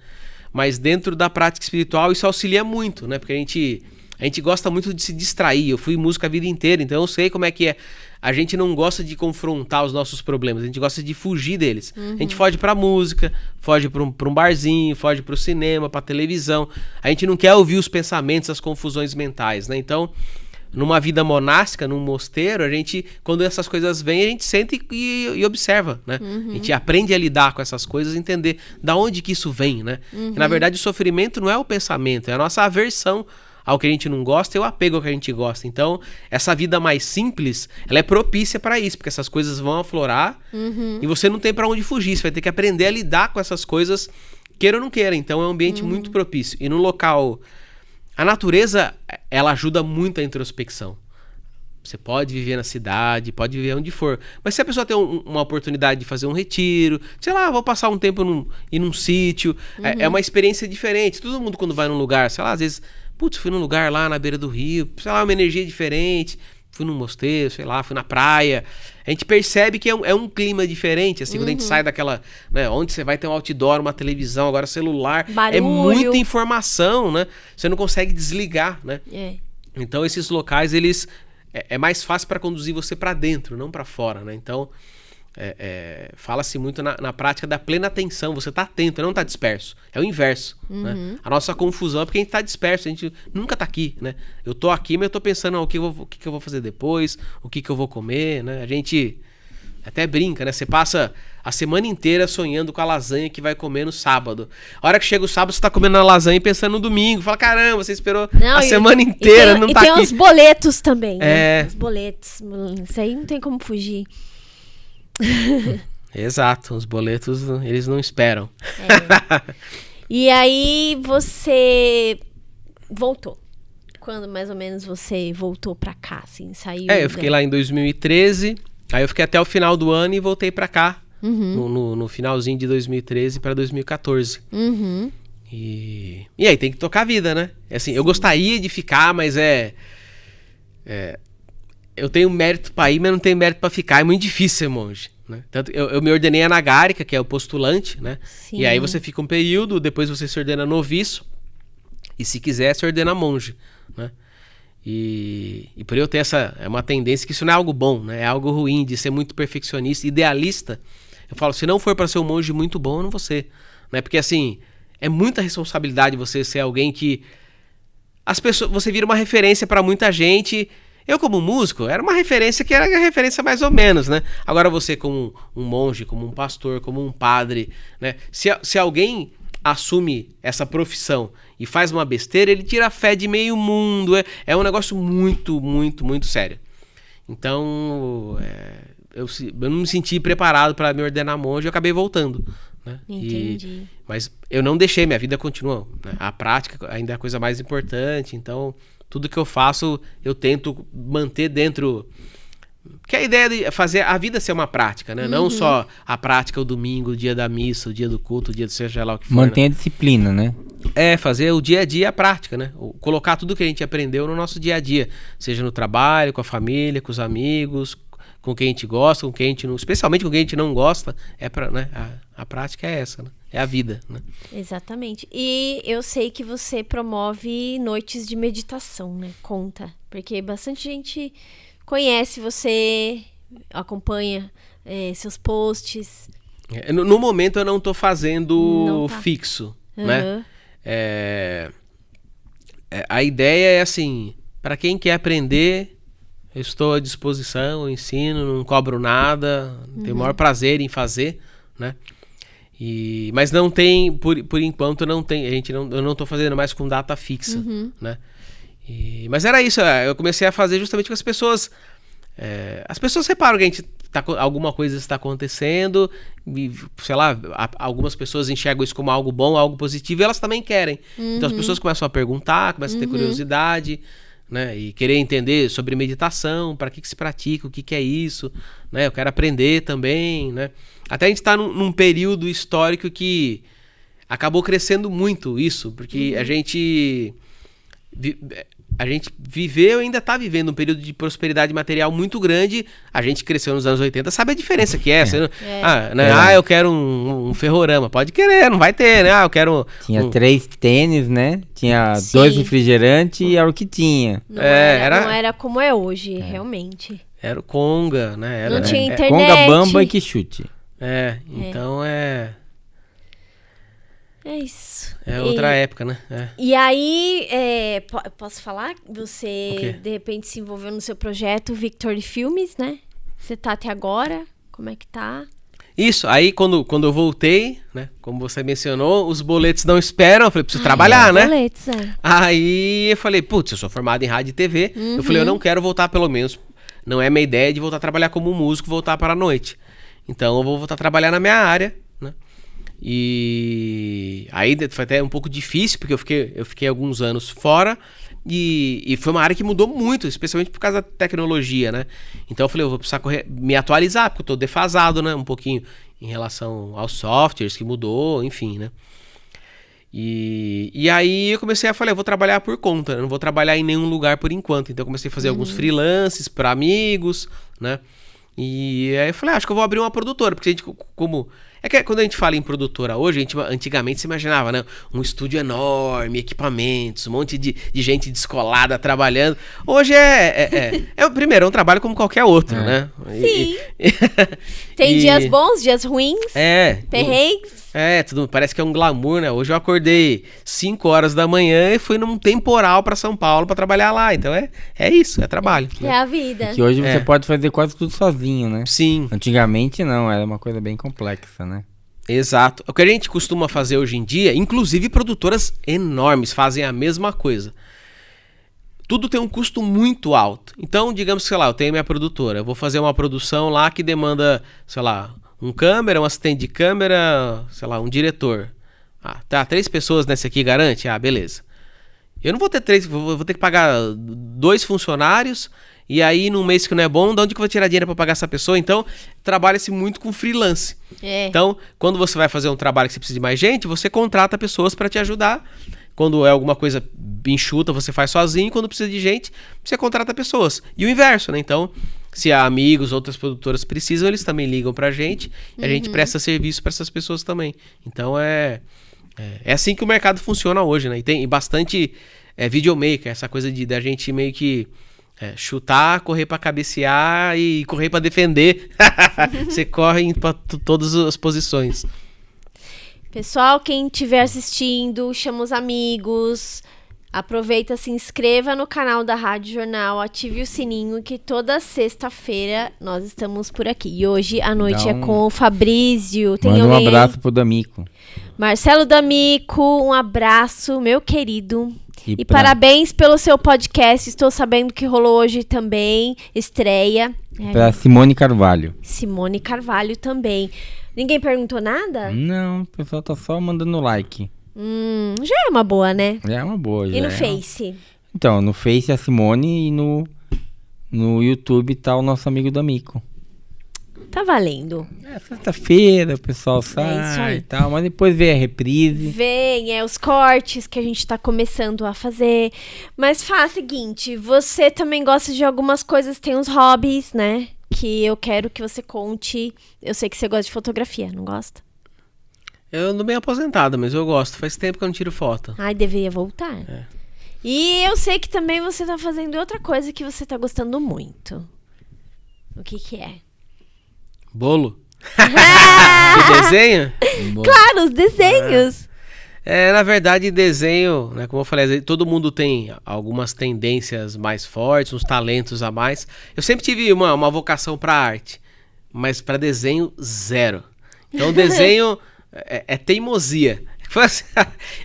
Mas dentro da prática espiritual isso auxilia muito, né? Porque a gente gosta muito de se distrair. Eu fui músico a vida inteira, então eu sei como é que é. A gente não gosta de confrontar os nossos problemas, a gente gosta de fugir deles. A gente foge pra música, foge pra um barzinho, foge pro cinema, pra televisão. A gente não quer ouvir os pensamentos, as confusões mentais, né? Então, numa vida monástica, num mosteiro, a gente, quando essas coisas vêm, a gente senta e observa, né? A gente aprende a lidar com essas coisas, entender da onde que isso vem, né? E, na verdade, o sofrimento não é o pensamento, é a nossa aversão ao que a gente não gosta e o apego ao que a gente gosta. Então, essa vida mais simples, ela é propícia para isso, porque essas coisas vão aflorar e você não tem para onde fugir. Você vai ter que aprender a lidar com essas coisas, queira ou não queira. Então, é um ambiente muito propício. E no local... A natureza, ela ajuda muito a introspecção. Você pode viver na cidade, pode viver onde for. Mas se a pessoa tem uma oportunidade de fazer um retiro, sei lá, vou passar um tempo num sítio, é uma experiência diferente. Todo mundo quando vai num lugar, sei lá, às vezes, putz, fui num lugar lá na beira do rio, sei lá, uma energia diferente, fui num mosteiro, sei lá, fui na praia. A gente percebe que é um clima diferente, assim, quando a gente sai daquela, né, onde você vai ter um outdoor, uma televisão, agora celular, barulho. É muita informação, né? Você não consegue desligar, né? Então esses locais, eles é mais fácil para conduzir você para dentro, não para fora, né? Então fala-se muito na prática da plena atenção. Você tá atento, não tá disperso. É o inverso, né? A nossa confusão é porque a gente tá disperso, a gente nunca tá aqui, né? Eu tô aqui, mas eu tô pensando o que eu vou fazer depois, o que eu vou comer, né? A gente até brinca, né? Você passa a semana inteira sonhando com a lasanha que vai comer no sábado. A hora que chega o sábado, você tá comendo a lasanha e pensando no domingo. Fala, caramba, você esperou a semana inteira, não tá aqui. E tem os boletos também, né? Os boletos. Isso aí não tem como fugir. Exato, os boletos, eles não esperam. E aí você voltou. Quando mais ou menos você voltou pra cá, assim, saiu? Eu fiquei lá em 2013, aí eu fiquei até o final do ano e voltei pra cá, no finalzinho de 2013 pra 2014. E aí tem que tocar a vida, né? Assim, eu gostaria de ficar, mas eu tenho mérito pra ir, mas não tenho mérito pra ficar. É muito difícil ser monge, né? Tanto eu me ordenei anagárica, que é o postulante, né? Sim. E aí você fica um período, depois você se ordena noviço, e se quiser, se ordena monge, né? E por eu ter é uma tendência que isso não é algo bom, né? É algo ruim, de ser muito perfeccionista, idealista. Eu falo, se não for para ser um monge muito bom, eu não vou ser, né? Porque assim, é muita responsabilidade você ser alguém que você vira uma referência para muita gente. Eu, como músico, era uma referência que era a referência mais ou menos, né? Agora você, como um monge, como um pastor, como um padre, né? Se alguém assume essa profissão e faz uma besteira, ele tira a fé de meio mundo. É um negócio muito, muito, muito sério. Então, eu não me senti preparado para me ordenar monge, eu acabei voltando, né? Entendi. Mas eu não deixei, minha vida continua, né? A prática ainda é a coisa mais importante, então tudo que eu faço eu tento manter dentro, que a ideia de fazer a vida ser uma prática, né? Não só a prática o domingo, o dia da missa, o dia do culto, o dia do seja lá o que for. Mantém, né? A disciplina, né? Fazer o dia a dia a prática, né? Colocar tudo que a gente aprendeu no nosso dia a dia, seja no trabalho, com a família, com os amigos, com quem a gente gosta, com quem a gente não, especialmente com quem a gente não gosta, né? A prática é essa, né? É a vida, né? Exatamente. E eu sei que você promove noites de meditação, né? Conta. Porque bastante gente conhece você, acompanha seus posts. No momento eu não tô fazendo fixo, né? A ideia é assim, para quem quer aprender, eu estou à disposição, eu ensino, não cobro nada, tenho o maior prazer em fazer, né? Mas não tem, por enquanto não tem, eu não tô fazendo mais com data fixa, né? Mas era isso, eu comecei a fazer justamente com as pessoas. As pessoas reparam que alguma coisa está acontecendo, e, sei lá, algumas pessoas enxergam isso como algo bom, algo positivo, e elas também querem. Então as pessoas começam a perguntar, começam a ter curiosidade, né? E querer entender sobre meditação, para que se pratica, o que é isso, né? Eu quero aprender também, né? Até a gente tá num período histórico que acabou crescendo muito isso, porque a gente viveu e ainda está vivendo um período de prosperidade material muito grande. A gente cresceu nos anos 80, sabe a diferença que é. Você não, eu quero um ferrorama. Pode querer, não vai ter, né? Eu quero... Tinha 3 tênis, né? Tinha 2 refrigerantes e era o que tinha. Não era como é hoje, realmente. Era o Conga, né? Não tinha internet. Conga, Bamba e Quixute. Então é isso. É outra época, né? E aí, posso falar? Você, de repente, se envolveu no seu projeto Victory Filmes, né? Você tá até agora? Como é que tá? Isso, aí quando eu voltei, né? Como você mencionou, os boletos não esperam. Eu falei, preciso trabalhar, né? Boletos, Aí eu falei, putz, eu sou formado em rádio e TV. Eu falei, eu não quero voltar pelo menos. Não é minha ideia de voltar a trabalhar como músico, voltar para a noite. Então eu vou voltar a trabalhar na minha área, né? E aí foi até um pouco difícil, porque eu fiquei alguns anos fora e foi uma área que mudou muito, especialmente por causa da tecnologia, né? Então eu falei, eu vou precisar me atualizar, porque eu tô defasado, né? Um pouquinho em relação aos softwares que mudou, enfim, né? E aí eu comecei a falar, eu vou trabalhar por conta, eu não vou trabalhar em nenhum lugar por enquanto. Então eu comecei a fazer alguns freelances para amigos, né? E aí eu falei, acho que eu vou abrir uma produtora, porque a gente, é que quando a gente fala em produtora hoje, antigamente se imaginava, né? Um estúdio enorme, equipamentos, um monte de gente descolada trabalhando. Hoje primeiro, é um trabalho como qualquer outro, né? Sim. Tem dias bons, dias ruins, perrengues. Tudo parece que é um glamour, né? Hoje eu acordei 5 horas da manhã e fui num temporal pra São Paulo pra trabalhar lá. Então é isso, é trabalho. É a vida. Que hoje você pode fazer quase tudo sozinho, né? Sim. Antigamente não, era uma coisa bem complexa, né? Exato. O que a gente costuma fazer hoje em dia, inclusive produtoras enormes fazem a mesma coisa. Tudo tem um custo muito alto. Então, digamos que, sei lá, eu tenho minha produtora. Eu vou fazer uma produção lá que demanda, sei lá, um câmera, um assistente de câmera, sei lá, um diretor. 3 pessoas nessa aqui garante? Beleza. Eu não vou ter 3, vou ter que pagar 2 funcionários, e aí num mês que não é bom, de onde que eu vou tirar dinheiro para pagar essa pessoa? Então, trabalha-se muito com freelance. Então, quando você vai fazer um trabalho que você precisa de mais gente, você contrata pessoas para te ajudar. Quando é alguma coisa enxuta, você faz sozinho. Quando precisa de gente, você contrata pessoas. E o inverso, né? Então, se há amigos, outras produtoras precisam, eles também ligam pra gente. E a gente presta serviço para essas pessoas também. Então, é assim que o mercado funciona hoje, né? E tem bastante videomaker, essa coisa da gente meio que chutar, correr pra cabecear e correr pra defender. Você corre pra todas as posições. Pessoal, quem estiver assistindo, chama os amigos, aproveita, se inscreva no canal da Rádio Jornal, ative o sininho que toda sexta-feira nós estamos por aqui. E hoje à noite é com o Fabrício. Manda um abraço pro D'Amico. Marcelo D'Amico, um abraço, meu querido. E parabéns pelo seu podcast. Estou sabendo que rolou hoje também, estreia. Pra Simone Carvalho. Simone Carvalho também. Ninguém perguntou nada? Não, o pessoal tá só mandando like. Já é uma boa, né? Já é uma boa, já. E no Face? Então, no Face é a Simone e no YouTube tá o nosso amigo D'Amico. Tá valendo. Sexta-feira o pessoal sai e tal, mas depois vem a reprise. Vem, os cortes que a gente tá começando a fazer. Mas faz o seguinte, você também gosta de algumas coisas, tem uns hobbies, né? Que eu quero que você conte. Eu sei que você gosta de fotografia, não gosta? Eu ando bem aposentado, mas eu gosto. Faz tempo que eu não tiro foto. Deveria voltar. E eu sei que também você tá fazendo outra coisa que você tá gostando muito. O que é? Bolo? De desenho? Claro, os desenhos. Na verdade, desenho, né, como eu falei, todo mundo tem algumas tendências mais fortes, uns talentos a mais. Eu sempre tive uma vocação para arte, mas para desenho, zero. Então, desenho é teimosia.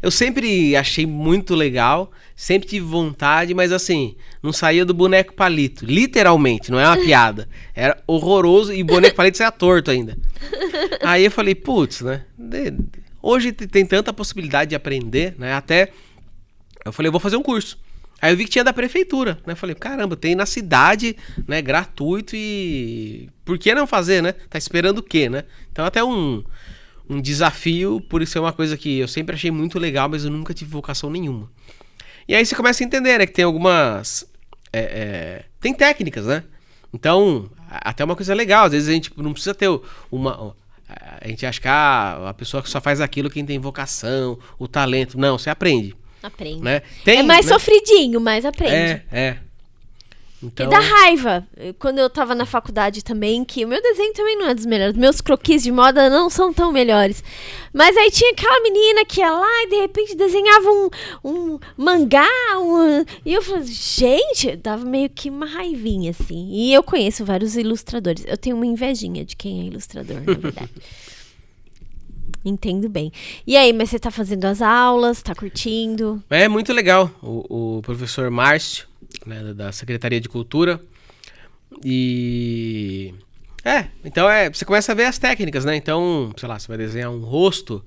Eu sempre achei muito legal, sempre tive vontade, mas assim, não saía do boneco palito, literalmente, não é uma piada. Era horroroso e boneco palito saia torto ainda. Aí eu falei, putz, né? Hoje tem tanta possibilidade de aprender, né? Até eu falei, eu vou fazer um curso. Aí eu vi que tinha da prefeitura, né? Falei, caramba, tem na cidade, né? Gratuito e... Por que não fazer, né? Tá esperando o quê, né? Então até um desafio, por isso é uma coisa que eu sempre achei muito legal, mas eu nunca tive vocação nenhuma. E aí você começa a entender, né? Que tem algumas... tem técnicas, né? Então, até uma coisa legal. Às vezes a gente não precisa ter uma... A gente acha que a pessoa que só faz aquilo quem tem vocação, o talento. Não, você aprende. Aprende. Né? Tem, é mais né? sofridinho, mas aprende. Então... E dá raiva. Quando eu tava na faculdade também, que o meu desenho também não é dos melhores. Meus croquis de moda não são tão melhores. Mas aí tinha aquela menina que ia lá e de repente desenhava um mangá. E eu falei, gente, dava meio que uma raivinha, assim. E eu conheço vários ilustradores. Eu tenho uma invejinha de quem é ilustrador, na verdade. Entendo bem. E aí, mas você tá fazendo as aulas, tá curtindo? É muito legal. O professor Márcio, né, da Secretaria de Cultura. E... então você começa a ver as técnicas, né? Então, sei lá, você vai desenhar um rosto.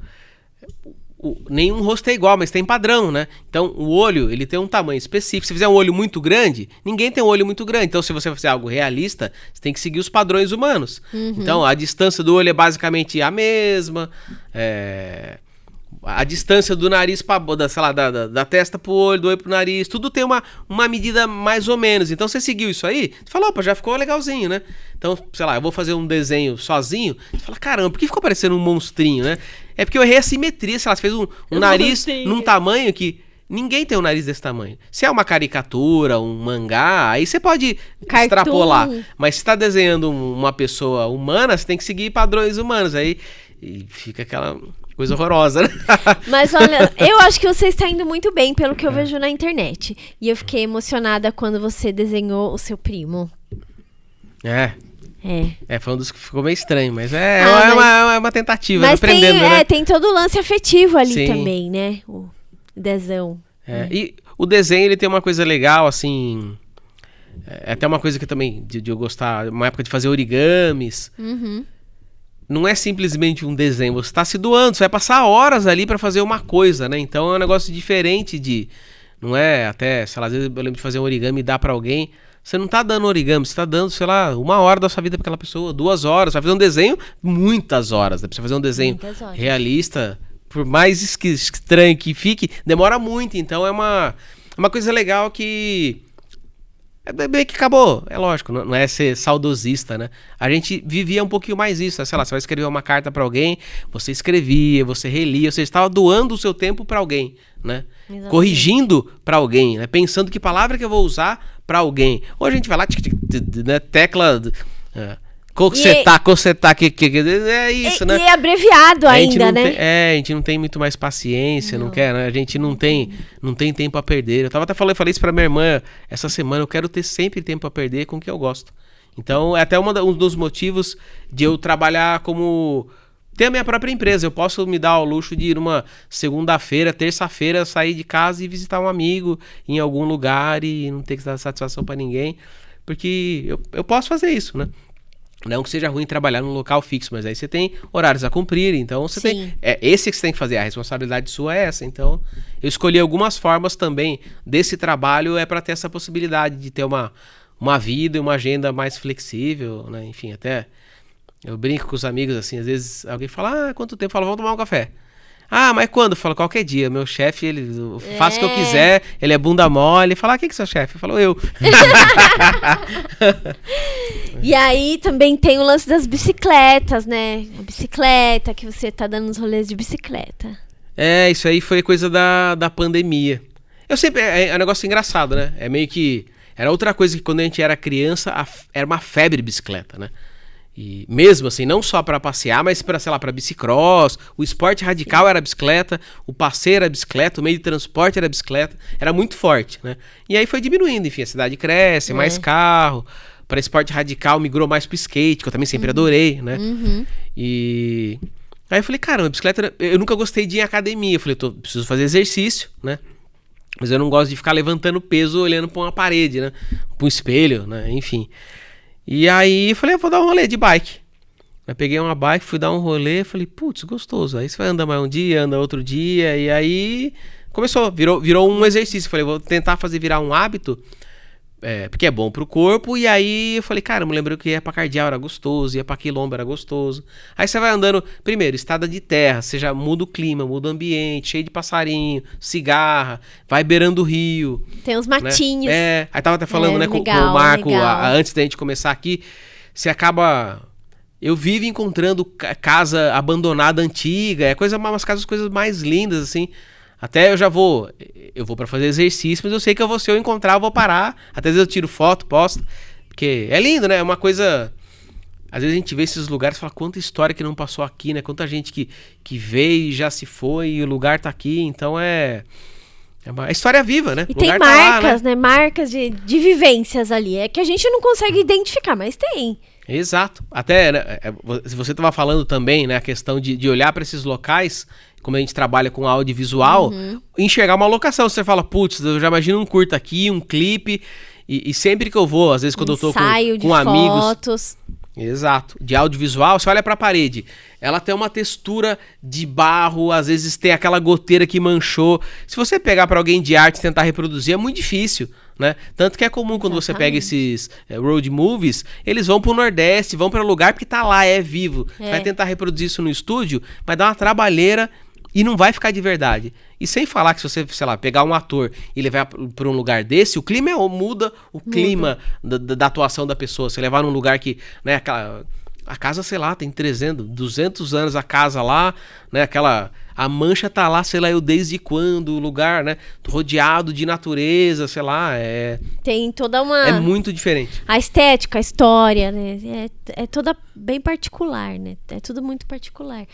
Nenhum rosto é igual, mas tem padrão, né? Então, o olho, ele tem um tamanho específico. Se fizer um olho muito grande, ninguém tem um olho muito grande. Então, se você fizer algo realista, você tem que seguir os padrões humanos. Então, a distância do olho é basicamente a mesma. A distância do nariz da testa pro olho, do olho pro nariz, tudo tem uma medida mais ou menos. Então você seguiu isso aí, você fala, opa, já ficou legalzinho, né? Então, sei lá, eu vou fazer um desenho sozinho, você fala, caramba, por que ficou parecendo um monstrinho, né? É porque eu errei a simetria, sei lá, você fez um nariz num tamanho que ninguém tem um nariz desse tamanho. Se é uma caricatura, um mangá, aí você pode extrapolar. Mas se tá desenhando uma pessoa humana, você tem que seguir padrões humanos. Aí e fica aquela... coisa horrorosa, né? Mas olha, eu acho que você está indo muito bem pelo que eu vejo na internet. E eu fiquei emocionada quando você desenhou o seu primo. Foi um dos que ficou meio estranho, mas é uma tentativa, mas aprendendo, né? Tem todo o lance afetivo ali Sim. também, né? O dezão. E o desenho, ele tem uma coisa legal, assim... É até uma coisa que também, de eu gostar, uma época de fazer origamis... Não é simplesmente um desenho, você está se doando, você vai passar horas ali para fazer uma coisa, né? Então é um negócio diferente de... Não é até, sei lá, às vezes eu lembro de fazer um origami e dar para alguém. Você não tá dando origami, você tá dando, sei lá, 1 hora da sua vida para aquela pessoa, 2 horas. Você vai fazer um desenho, muitas horas. Né? Pra você fazer um desenho realista, por mais estranho que fique, demora muito. Então é uma coisa legal que... É bem que acabou, é lógico, não é ser saudosista, né? A gente vivia um pouquinho mais isso, né? Sei lá, você vai escrever uma carta pra alguém, você escrevia, você relia, você estava doando o seu tempo pra alguém, né? Exatamente. Corrigindo pra alguém, né? Pensando que palavra que eu vou usar pra alguém. Hoje a gente vai lá, né? Tecla... Cocetar, que é isso, né? E é abreviado ainda, né? A gente não tem muito mais paciência, não quer, né? A gente não tem tempo a perder. Eu falei isso pra minha irmã essa semana, eu quero ter sempre tempo a perder com o que eu gosto. Então, é até um dos motivos de eu trabalhar como... ter a minha própria empresa. Eu posso me dar ao luxo de ir uma segunda-feira, terça-feira, sair de casa e visitar um amigo em algum lugar e não ter que dar satisfação pra ninguém. Porque eu posso fazer isso, né? Não que seja ruim trabalhar num local fixo, mas aí você tem horários a cumprir, então você tem... esse que você tem que fazer, a responsabilidade sua é essa. Então, eu escolhi algumas formas também desse trabalho para ter essa possibilidade de ter uma vida e uma agenda mais flexível, né? Enfim, até eu brinco com os amigos, assim, às vezes alguém fala, quanto tempo? Eu falo, vamos tomar um café. Mas quando? Eu falo, qualquer dia. Meu chefe, ele faz o que eu quiser, ele é bunda mole. Fala, quem que é seu chefe? Eu falo, eu. E aí também tem o lance das bicicletas, né? A bicicleta, que você tá dando uns rolês de bicicleta. Isso aí foi coisa da pandemia. Eu sempre... É um negócio engraçado, né? É meio que... Era outra coisa que quando a gente era criança, era uma febre bicicleta, né? E mesmo assim, não só para passear, mas para, sei lá, para bicicross, o esporte radical era bicicleta, o passeio era bicicleta, o meio de transporte era bicicleta, era muito forte, né? E aí foi diminuindo, enfim, a cidade cresce, mais carro, para esporte radical migrou mais pro skate, que eu também sempre adorei, né? E aí eu falei, caramba, bicicleta, eu nunca gostei de ir em academia, eu falei, preciso fazer exercício, né? Mas eu não gosto de ficar levantando peso olhando para uma parede, né? Para um espelho, né? Enfim... E aí eu falei, vou dar um rolê de bike. Eu peguei uma bike, fui dar um rolê, falei, putz, gostoso. Aí você vai andar mais um dia, anda outro dia, e aí começou, virou um exercício. Falei, vou tentar fazer virar um hábito, porque é bom pro corpo. E aí eu falei, cara, eu me lembrei que ia pra Cardeal, era gostoso, ia pra Quilombo, era gostoso. Aí você vai andando, primeiro, estrada de terra, você já muda o clima, muda o ambiente, cheio de passarinho, cigarra, vai beirando o rio. Tem uns matinhos. Né? Aí tava até falando, né, legal, com o Marco, legal. antes da gente começar aqui, você acaba... Eu vivo encontrando casa abandonada antiga, umas coisas mais lindas, assim. Até eu vou pra fazer exercício, mas eu sei que se eu encontrar, eu vou parar. Até às vezes eu tiro foto, posto, porque é lindo, né? É uma coisa... Às vezes a gente vê esses lugares e fala, quanta história que não passou aqui, né? Quanta gente que veio e já se foi e o lugar tá aqui, então é uma história viva, né? E tem marcas, né? Marcas de vivências ali. É que a gente não consegue identificar, mas tem. Exato. Até, né, se você estava falando também, né, a questão de olhar para esses locais, como a gente trabalha com audiovisual, enxergar uma locação. Você fala, putz, eu já imagino um curta aqui, um clipe, e sempre que eu vou, às vezes quando eu tô com amigos... fotos. Exato. De audiovisual, você olha pra parede, ela tem uma textura de barro, às vezes tem aquela goteira que manchou. Se você pegar pra alguém de arte e tentar reproduzir, é muito difícil, né? Tanto que é comum quando você pega esses road movies, eles vão pro Nordeste, vão pra lugar porque tá lá, é vivo. Você vai tentar reproduzir isso no estúdio, vai dar uma trabalheira e não vai ficar de verdade. E sem falar que se você, sei lá, pegar um ator e levar para um lugar desse, o clima muda o clima da atuação da pessoa. Você levar num lugar que, né, a casa, sei lá, tem 300, 200 anos a casa lá, né, a mancha tá lá, sei lá, desde quando, o lugar, né, rodeado de natureza, sei lá, tem toda uma... É muito diferente. A estética, a história, né, é toda bem particular, né, é tudo muito particular.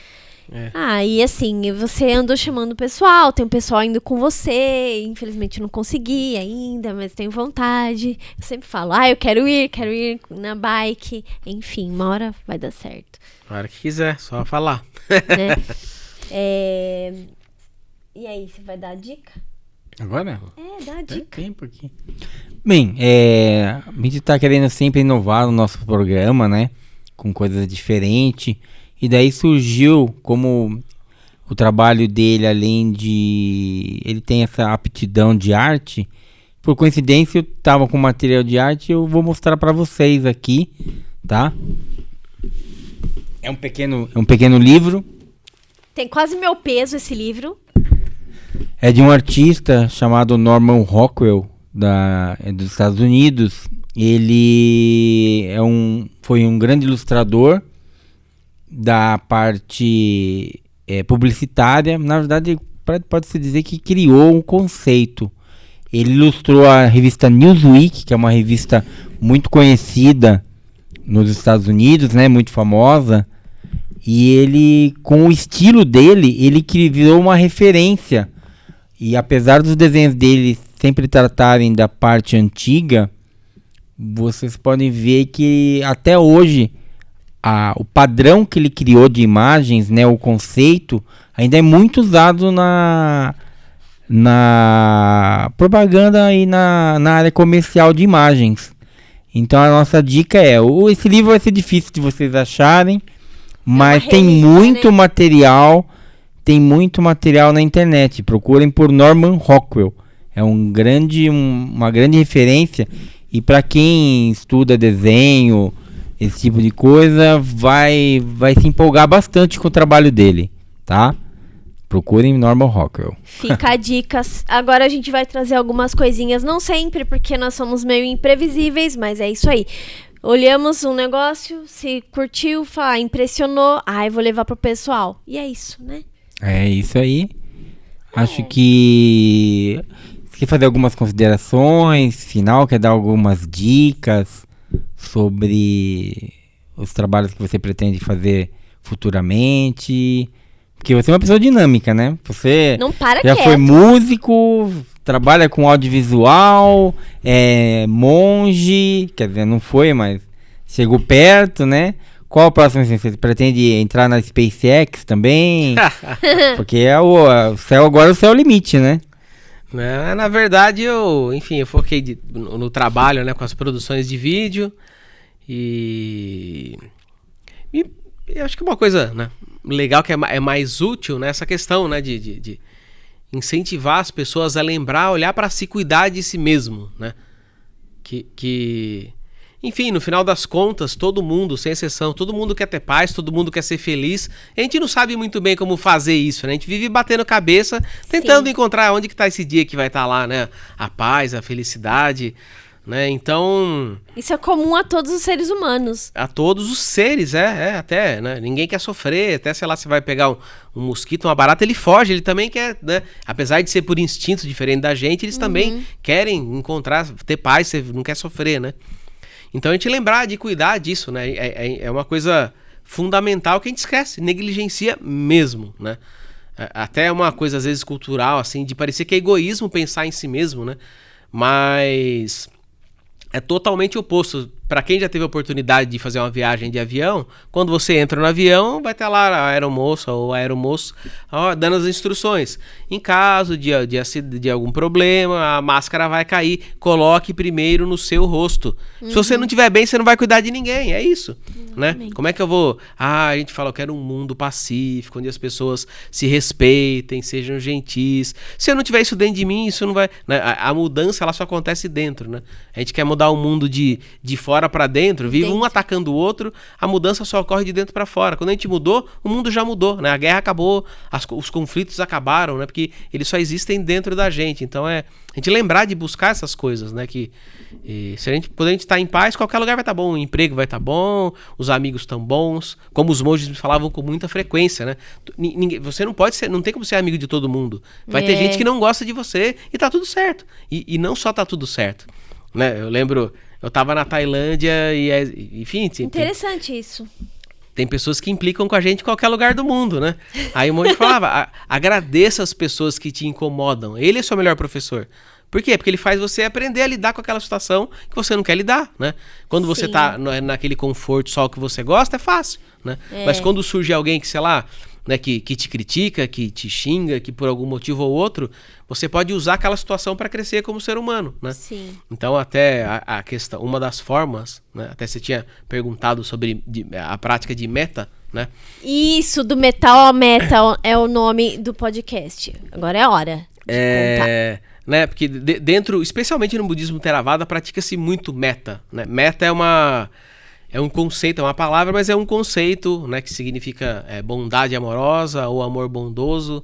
E assim, você andou chamando o pessoal, tem um pessoal indo com você, infelizmente eu não consegui ainda, mas tenho vontade. Eu sempre falo, eu quero ir na bike, enfim, uma hora vai dar certo. A hora que quiser, só falar. Né? E aí, você vai dar a dica? Agora? Dá a dica. Tem tempo aqui. Bem, a gente tá querendo sempre inovar no nosso programa, né? Com coisas diferentes. E daí surgiu como o trabalho dele, além de... Ele tem essa aptidão de arte. Por coincidência, eu tava com material de arte e eu vou mostrar para vocês aqui, tá? É um pequeno livro. Tem quase meu peso esse livro. É de um artista chamado Norman Rockwell, dos Estados Unidos. Ele foi um grande ilustrador da parte publicitária. Na verdade, pode-se dizer que criou um conceito. Ele ilustrou a revista Newsweek, que é uma revista muito conhecida nos Estados Unidos, né, muito famosa. E ele, com o estilo dele, ele criou uma referência. E apesar dos desenhos dele sempre tratarem da parte antiga, vocês podem ver que até hoje o padrão que ele criou de imagens, né, o conceito, ainda é muito usado na propaganda e na área comercial de imagens. Então a nossa dica esse livro vai ser difícil de vocês acharem, mas tem muito material, na internet. Procurem por Norman Rockwell. É uma grande referência, e para quem estuda desenho, esse tipo de coisa, vai se empolgar bastante com o trabalho dele, tá? Procurem Norman Rockwell. Fica a dica. Agora a gente vai trazer algumas coisinhas, não sempre, porque nós somos meio imprevisíveis, mas é isso aí. Olhamos um negócio, se curtiu, impressionou, eu vou levar pro pessoal. E é isso, né? É isso aí. Acho que... Você quer fazer algumas considerações final? Quer dar algumas dicas sobre os trabalhos que você pretende fazer futuramente? Porque você é uma pessoa dinâmica, né? Você não para já quieto. Foi músico, trabalha com audiovisual, monge, quer dizer, não foi, mas chegou perto, né? Qual a próxima? Você pretende entrar na SpaceX também? Porque o céu agora é o céu limite, né? Na verdade, eu foquei no trabalho, né, com as produções de vídeo e eu acho que uma coisa, né, legal, que é mais útil, né, essa questão, né, de incentivar as pessoas a lembrar, olhar para si, cuidar de si mesmo, né? Enfim, no final das contas, todo mundo, sem exceção, todo mundo quer ter paz, todo mundo quer ser feliz. A gente não sabe muito bem como fazer isso, né? A gente vive batendo cabeça, tentando encontrar onde que tá esse dia que vai estar lá, né? A paz, a felicidade, né? Então... Isso é comum a todos os seres humanos. A todos os seres, até, né? Ninguém quer sofrer, até, sei lá, você vai pegar um mosquito, uma barata, ele foge, ele também quer, né? Apesar de ser por instinto diferente da gente, eles também querem encontrar, ter paz, você não quer sofrer, né? Então a gente lembrar de cuidar disso, né? É uma coisa fundamental que a gente esquece, negligencia mesmo, né? Até uma coisa, às vezes, cultural, assim, de parecer que é egoísmo pensar em si mesmo, né? Mas é totalmente oposto. Para quem já teve a oportunidade de fazer uma viagem de avião, quando você entra no avião, vai ter lá a aeromoça ou aeromoço dando as instruções. Em caso de algum problema, a máscara vai cair. Coloque primeiro no seu rosto. Se você não estiver bem, você não vai cuidar de ninguém. É isso, né? Como é que eu vou... a gente fala, eu quero um mundo pacífico, onde as pessoas se respeitem, sejam gentis. Se eu não tiver isso dentro de mim, isso não vai... né? A mudança, ela só acontece dentro, né? A gente quer mudar o mundo de fora para dentro, vive um atacando o outro, a mudança só ocorre de dentro para fora. Quando a gente mudou, o mundo já mudou, né? A guerra acabou, os conflitos acabaram, né? Porque eles só existem dentro da gente. Então a gente lembrar de buscar essas coisas, né? Se a gente puder estar em paz, qualquer lugar vai estar bom, o emprego vai estar bom, os amigos estão bons, como os monges me falavam com muita frequência, né? Você não pode ser, não tem como ser amigo de todo mundo. Vai ter gente que não gosta de você e tá tudo certo. E não só tá tudo certo, né? Eu lembro, eu tava na Tailândia e enfim... Interessante isso. Tem pessoas que implicam com a gente em qualquer lugar do mundo, né? Aí o monge falava, agradeça as pessoas que te incomodam. Ele é seu melhor professor. Por quê? Porque ele faz você aprender a lidar com aquela situação que você não quer lidar, né? Quando você tá naquele conforto só que você gosta, é fácil, né? Mas quando surge alguém que, sei lá, né, que te critica, que te xinga, que por algum motivo ou outro, você pode usar aquela situação para crescer como ser humano, né? Sim. Então até a questão, uma das formas, né, até você tinha perguntado sobre a prática de meta, né? Isso, do Metal a Meta é o nome do podcast. Agora é a hora de contar. Né, porque dentro, especialmente no budismo Theravada, pratica-se muito meta, né? Meta é um conceito, é uma palavra, mas é um conceito, né, que significa bondade amorosa ou amor bondoso,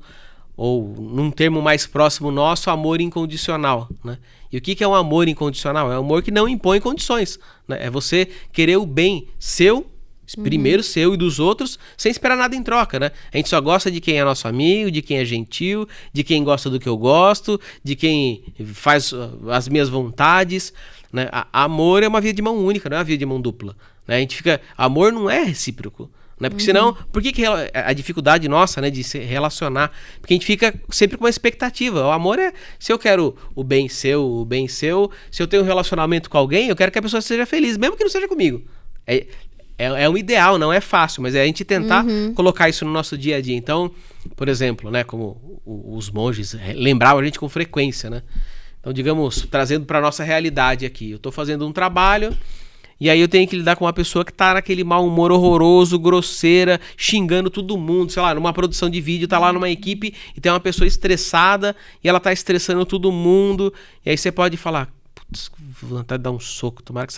ou num termo mais próximo nosso, amor incondicional, né? E o que é um amor incondicional? É um amor que não impõe condições, né? É você querer o bem seu, primeiro seu e dos outros, sem esperar nada em troca, né? A gente só gosta de quem é nosso amigo, de quem é gentil, de quem gosta do que eu gosto, de quem faz as minhas vontades, né? Amor é uma via de mão única, não é uma via de mão dupla, né? A gente fica... Amor não é recíproco, né? Porque senão... Por que a dificuldade nossa, né, de se relacionar? Porque a gente fica sempre com uma expectativa. O amor é... Se eu quero o bem seu, se eu tenho um relacionamento com alguém, eu quero que a pessoa seja feliz, mesmo que não seja comigo. É um ideal, não é fácil, mas é a gente tentar colocar isso no nosso dia a dia. Então, por exemplo, né, como os monges lembravam a gente com frequência, né? Então, digamos, trazendo para nossa realidade aqui, eu estou fazendo um trabalho e aí eu tenho que lidar com uma pessoa que está naquele mau humor horroroso, grosseira, xingando todo mundo, sei lá, numa produção de vídeo, tá lá numa equipe e tem uma pessoa estressada e ela tá estressando todo mundo, e aí você pode falar, putz, vontade de dar um soco, tomara que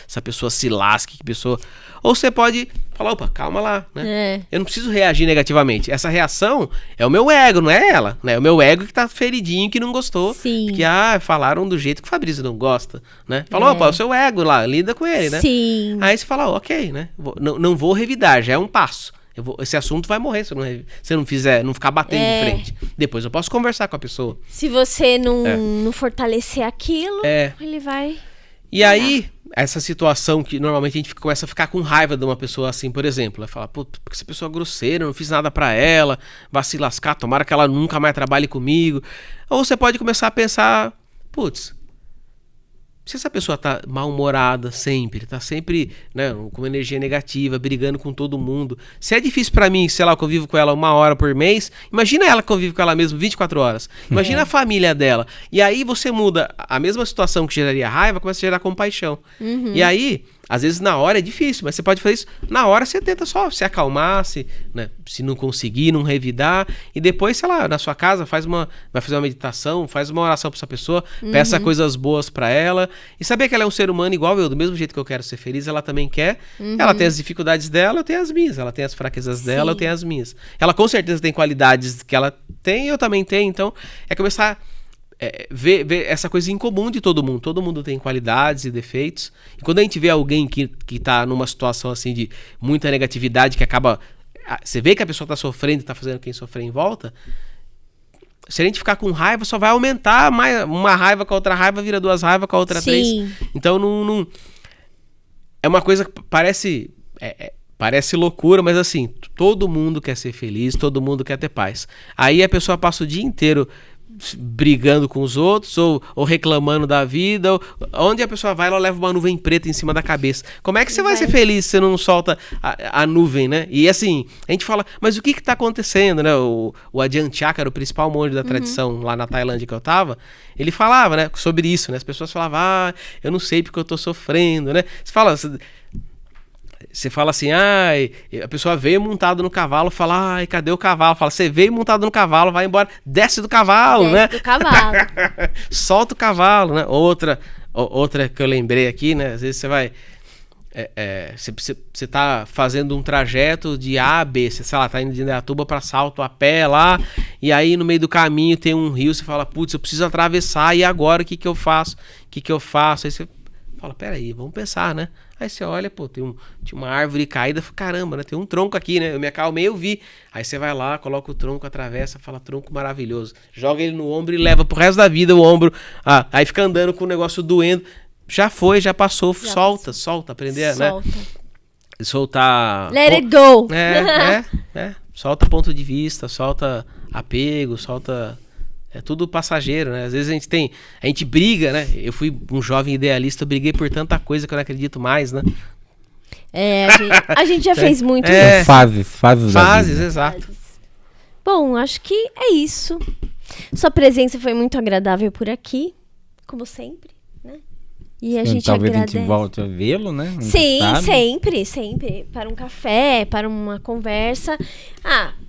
essa pessoa se lasque, que pessoa... Ou você pode falar, opa, calma lá, né? Eu não preciso reagir negativamente. Essa reação é o meu ego, não é ela, né? É o meu ego que tá feridinho, que não gostou. Sim. Porque, falaram do jeito que o Fabrício não gosta, né? Falou, opa, o seu ego lá, lida com ele, né? Sim. Aí você fala, ok, né? Não vou revidar, já é um passo. Esse assunto vai morrer se eu não ficar batendo de frente. Depois eu posso conversar com a pessoa. Se você não fortalecer aquilo, ele vai... E aí, essa situação que normalmente a gente começa a ficar com raiva de uma pessoa assim, por exemplo. Ela fala, pô, porque essa pessoa é grosseira, eu não fiz nada pra ela, vai se lascar, tomara que ela nunca mais trabalhe comigo. Ou você pode começar a pensar, putz, se essa pessoa tá mal-humorada sempre, tá sempre, né, com uma energia negativa, brigando com todo mundo. Se é difícil pra mim, sei lá, eu convivo com ela 1 hora por mês, imagina ela que convive com ela mesmo 24 horas. Imagina a família dela. E aí você muda a mesma situação que geraria raiva, começa a gerar compaixão. E aí, às vezes na hora é difícil, mas você pode fazer isso na hora, você tenta só se acalmar, né, se não conseguir, não revidar, e depois, sei lá, na sua casa vai fazer uma meditação, faz uma oração pra essa pessoa, peça coisas boas pra ela, e saber que ela é um ser humano igual eu, do mesmo jeito que eu quero ser feliz, ela também quer, ela tem as dificuldades dela, eu tenho as minhas, ela tem as fraquezas dela, eu tenho as minhas. Ela com certeza tem qualidades que ela tem, eu também tenho, então é começar ver essa coisa em comum de todo mundo tem qualidades e defeitos, e quando a gente vê alguém que tá numa situação assim de muita negatividade, que acaba, você vê que a pessoa tá sofrendo e tá fazendo quem sofrer em volta, se a gente ficar com raiva, só vai aumentar mais, uma raiva com a outra raiva, vira 2 raivas com a outra 3, então não é uma coisa que parece loucura, mas assim, todo mundo quer ser feliz, todo mundo quer ter paz. Aí a pessoa passa o dia inteiro brigando com os outros ou reclamando da vida, onde a pessoa vai, ela leva uma nuvem preta em cima da cabeça. Como é que você vai ser feliz se você não solta a nuvem, né? E assim, a gente fala, mas o que tá acontecendo, né? O Ajahn Chah, o principal monge da tradição lá na Tailândia que eu tava, ele falava, né, sobre isso, né? As pessoas falavam, eu não sei porque eu tô sofrendo, né? Você fala assim, a pessoa veio montado no cavalo, fala, cadê o cavalo? Fala, você veio montado no cavalo, vai embora, desce do cavalo, né? Desce do cavalo. Solta o cavalo, né? Outra que eu lembrei aqui, né? Às vezes você vai, você tá fazendo um trajeto de A a B, você, sei lá, tá indo de Indaiatuba pra Salto a pé lá, e aí no meio do caminho tem um rio, você fala, putz, eu preciso atravessar, e agora o que eu faço? Aí você fala, peraí, vamos pensar, né? Aí você olha, pô, tinha uma árvore caída, caramba, né? Tem um tronco aqui, né? Eu me acalmei, eu vi. Aí você vai lá, coloca o tronco, atravessa, fala, tronco maravilhoso. Joga ele no ombro e leva pro resto da vida o ombro. Aí fica andando com o negócio doendo. Já foi, já passou, solta, aprender, né? Soltar... Let it go! Solta ponto de vista, solta apego, solta... É tudo passageiro, né? Às vezes a gente briga, né? Eu fui um jovem idealista, eu briguei por tanta coisa que eu não acredito mais, né? A gente já fez muito isso. Fases, exato. Bom, acho que é isso. Sua presença foi muito agradável por aqui, como sempre, né? E a gente talvez agradece. A gente volte a vê-lo, né? Sim, sempre. Para um café, para uma conversa.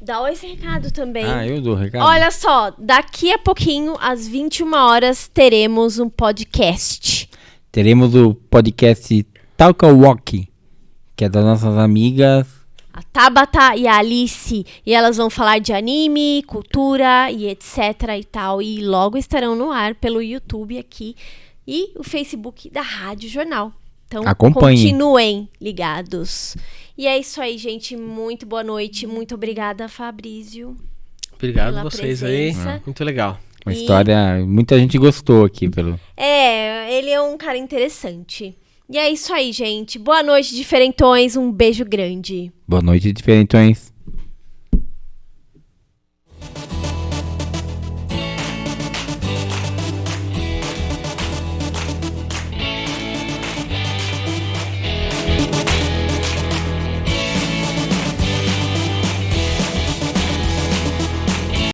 Dá esse recado também. Eu dou o recado. Olha só, daqui a pouquinho, às 21 horas, teremos um podcast. Teremos o podcast Talk Walk, que é das nossas amigas... A Tabata e a Alice. E elas vão falar de anime, cultura e etc e tal. E logo estarão no ar pelo YouTube aqui. E o Facebook da Rádio Jornal. Então, acompanhem. Continuem ligados. E é isso aí, gente. Muito boa noite. Muito obrigada, Fabrício. Obrigado a vocês presença. aí. Muito legal. Uma história... Muita gente gostou aqui. Ele é um cara interessante. E é isso aí, gente. Boa noite, diferentões. Um beijo grande. Boa noite, diferentões.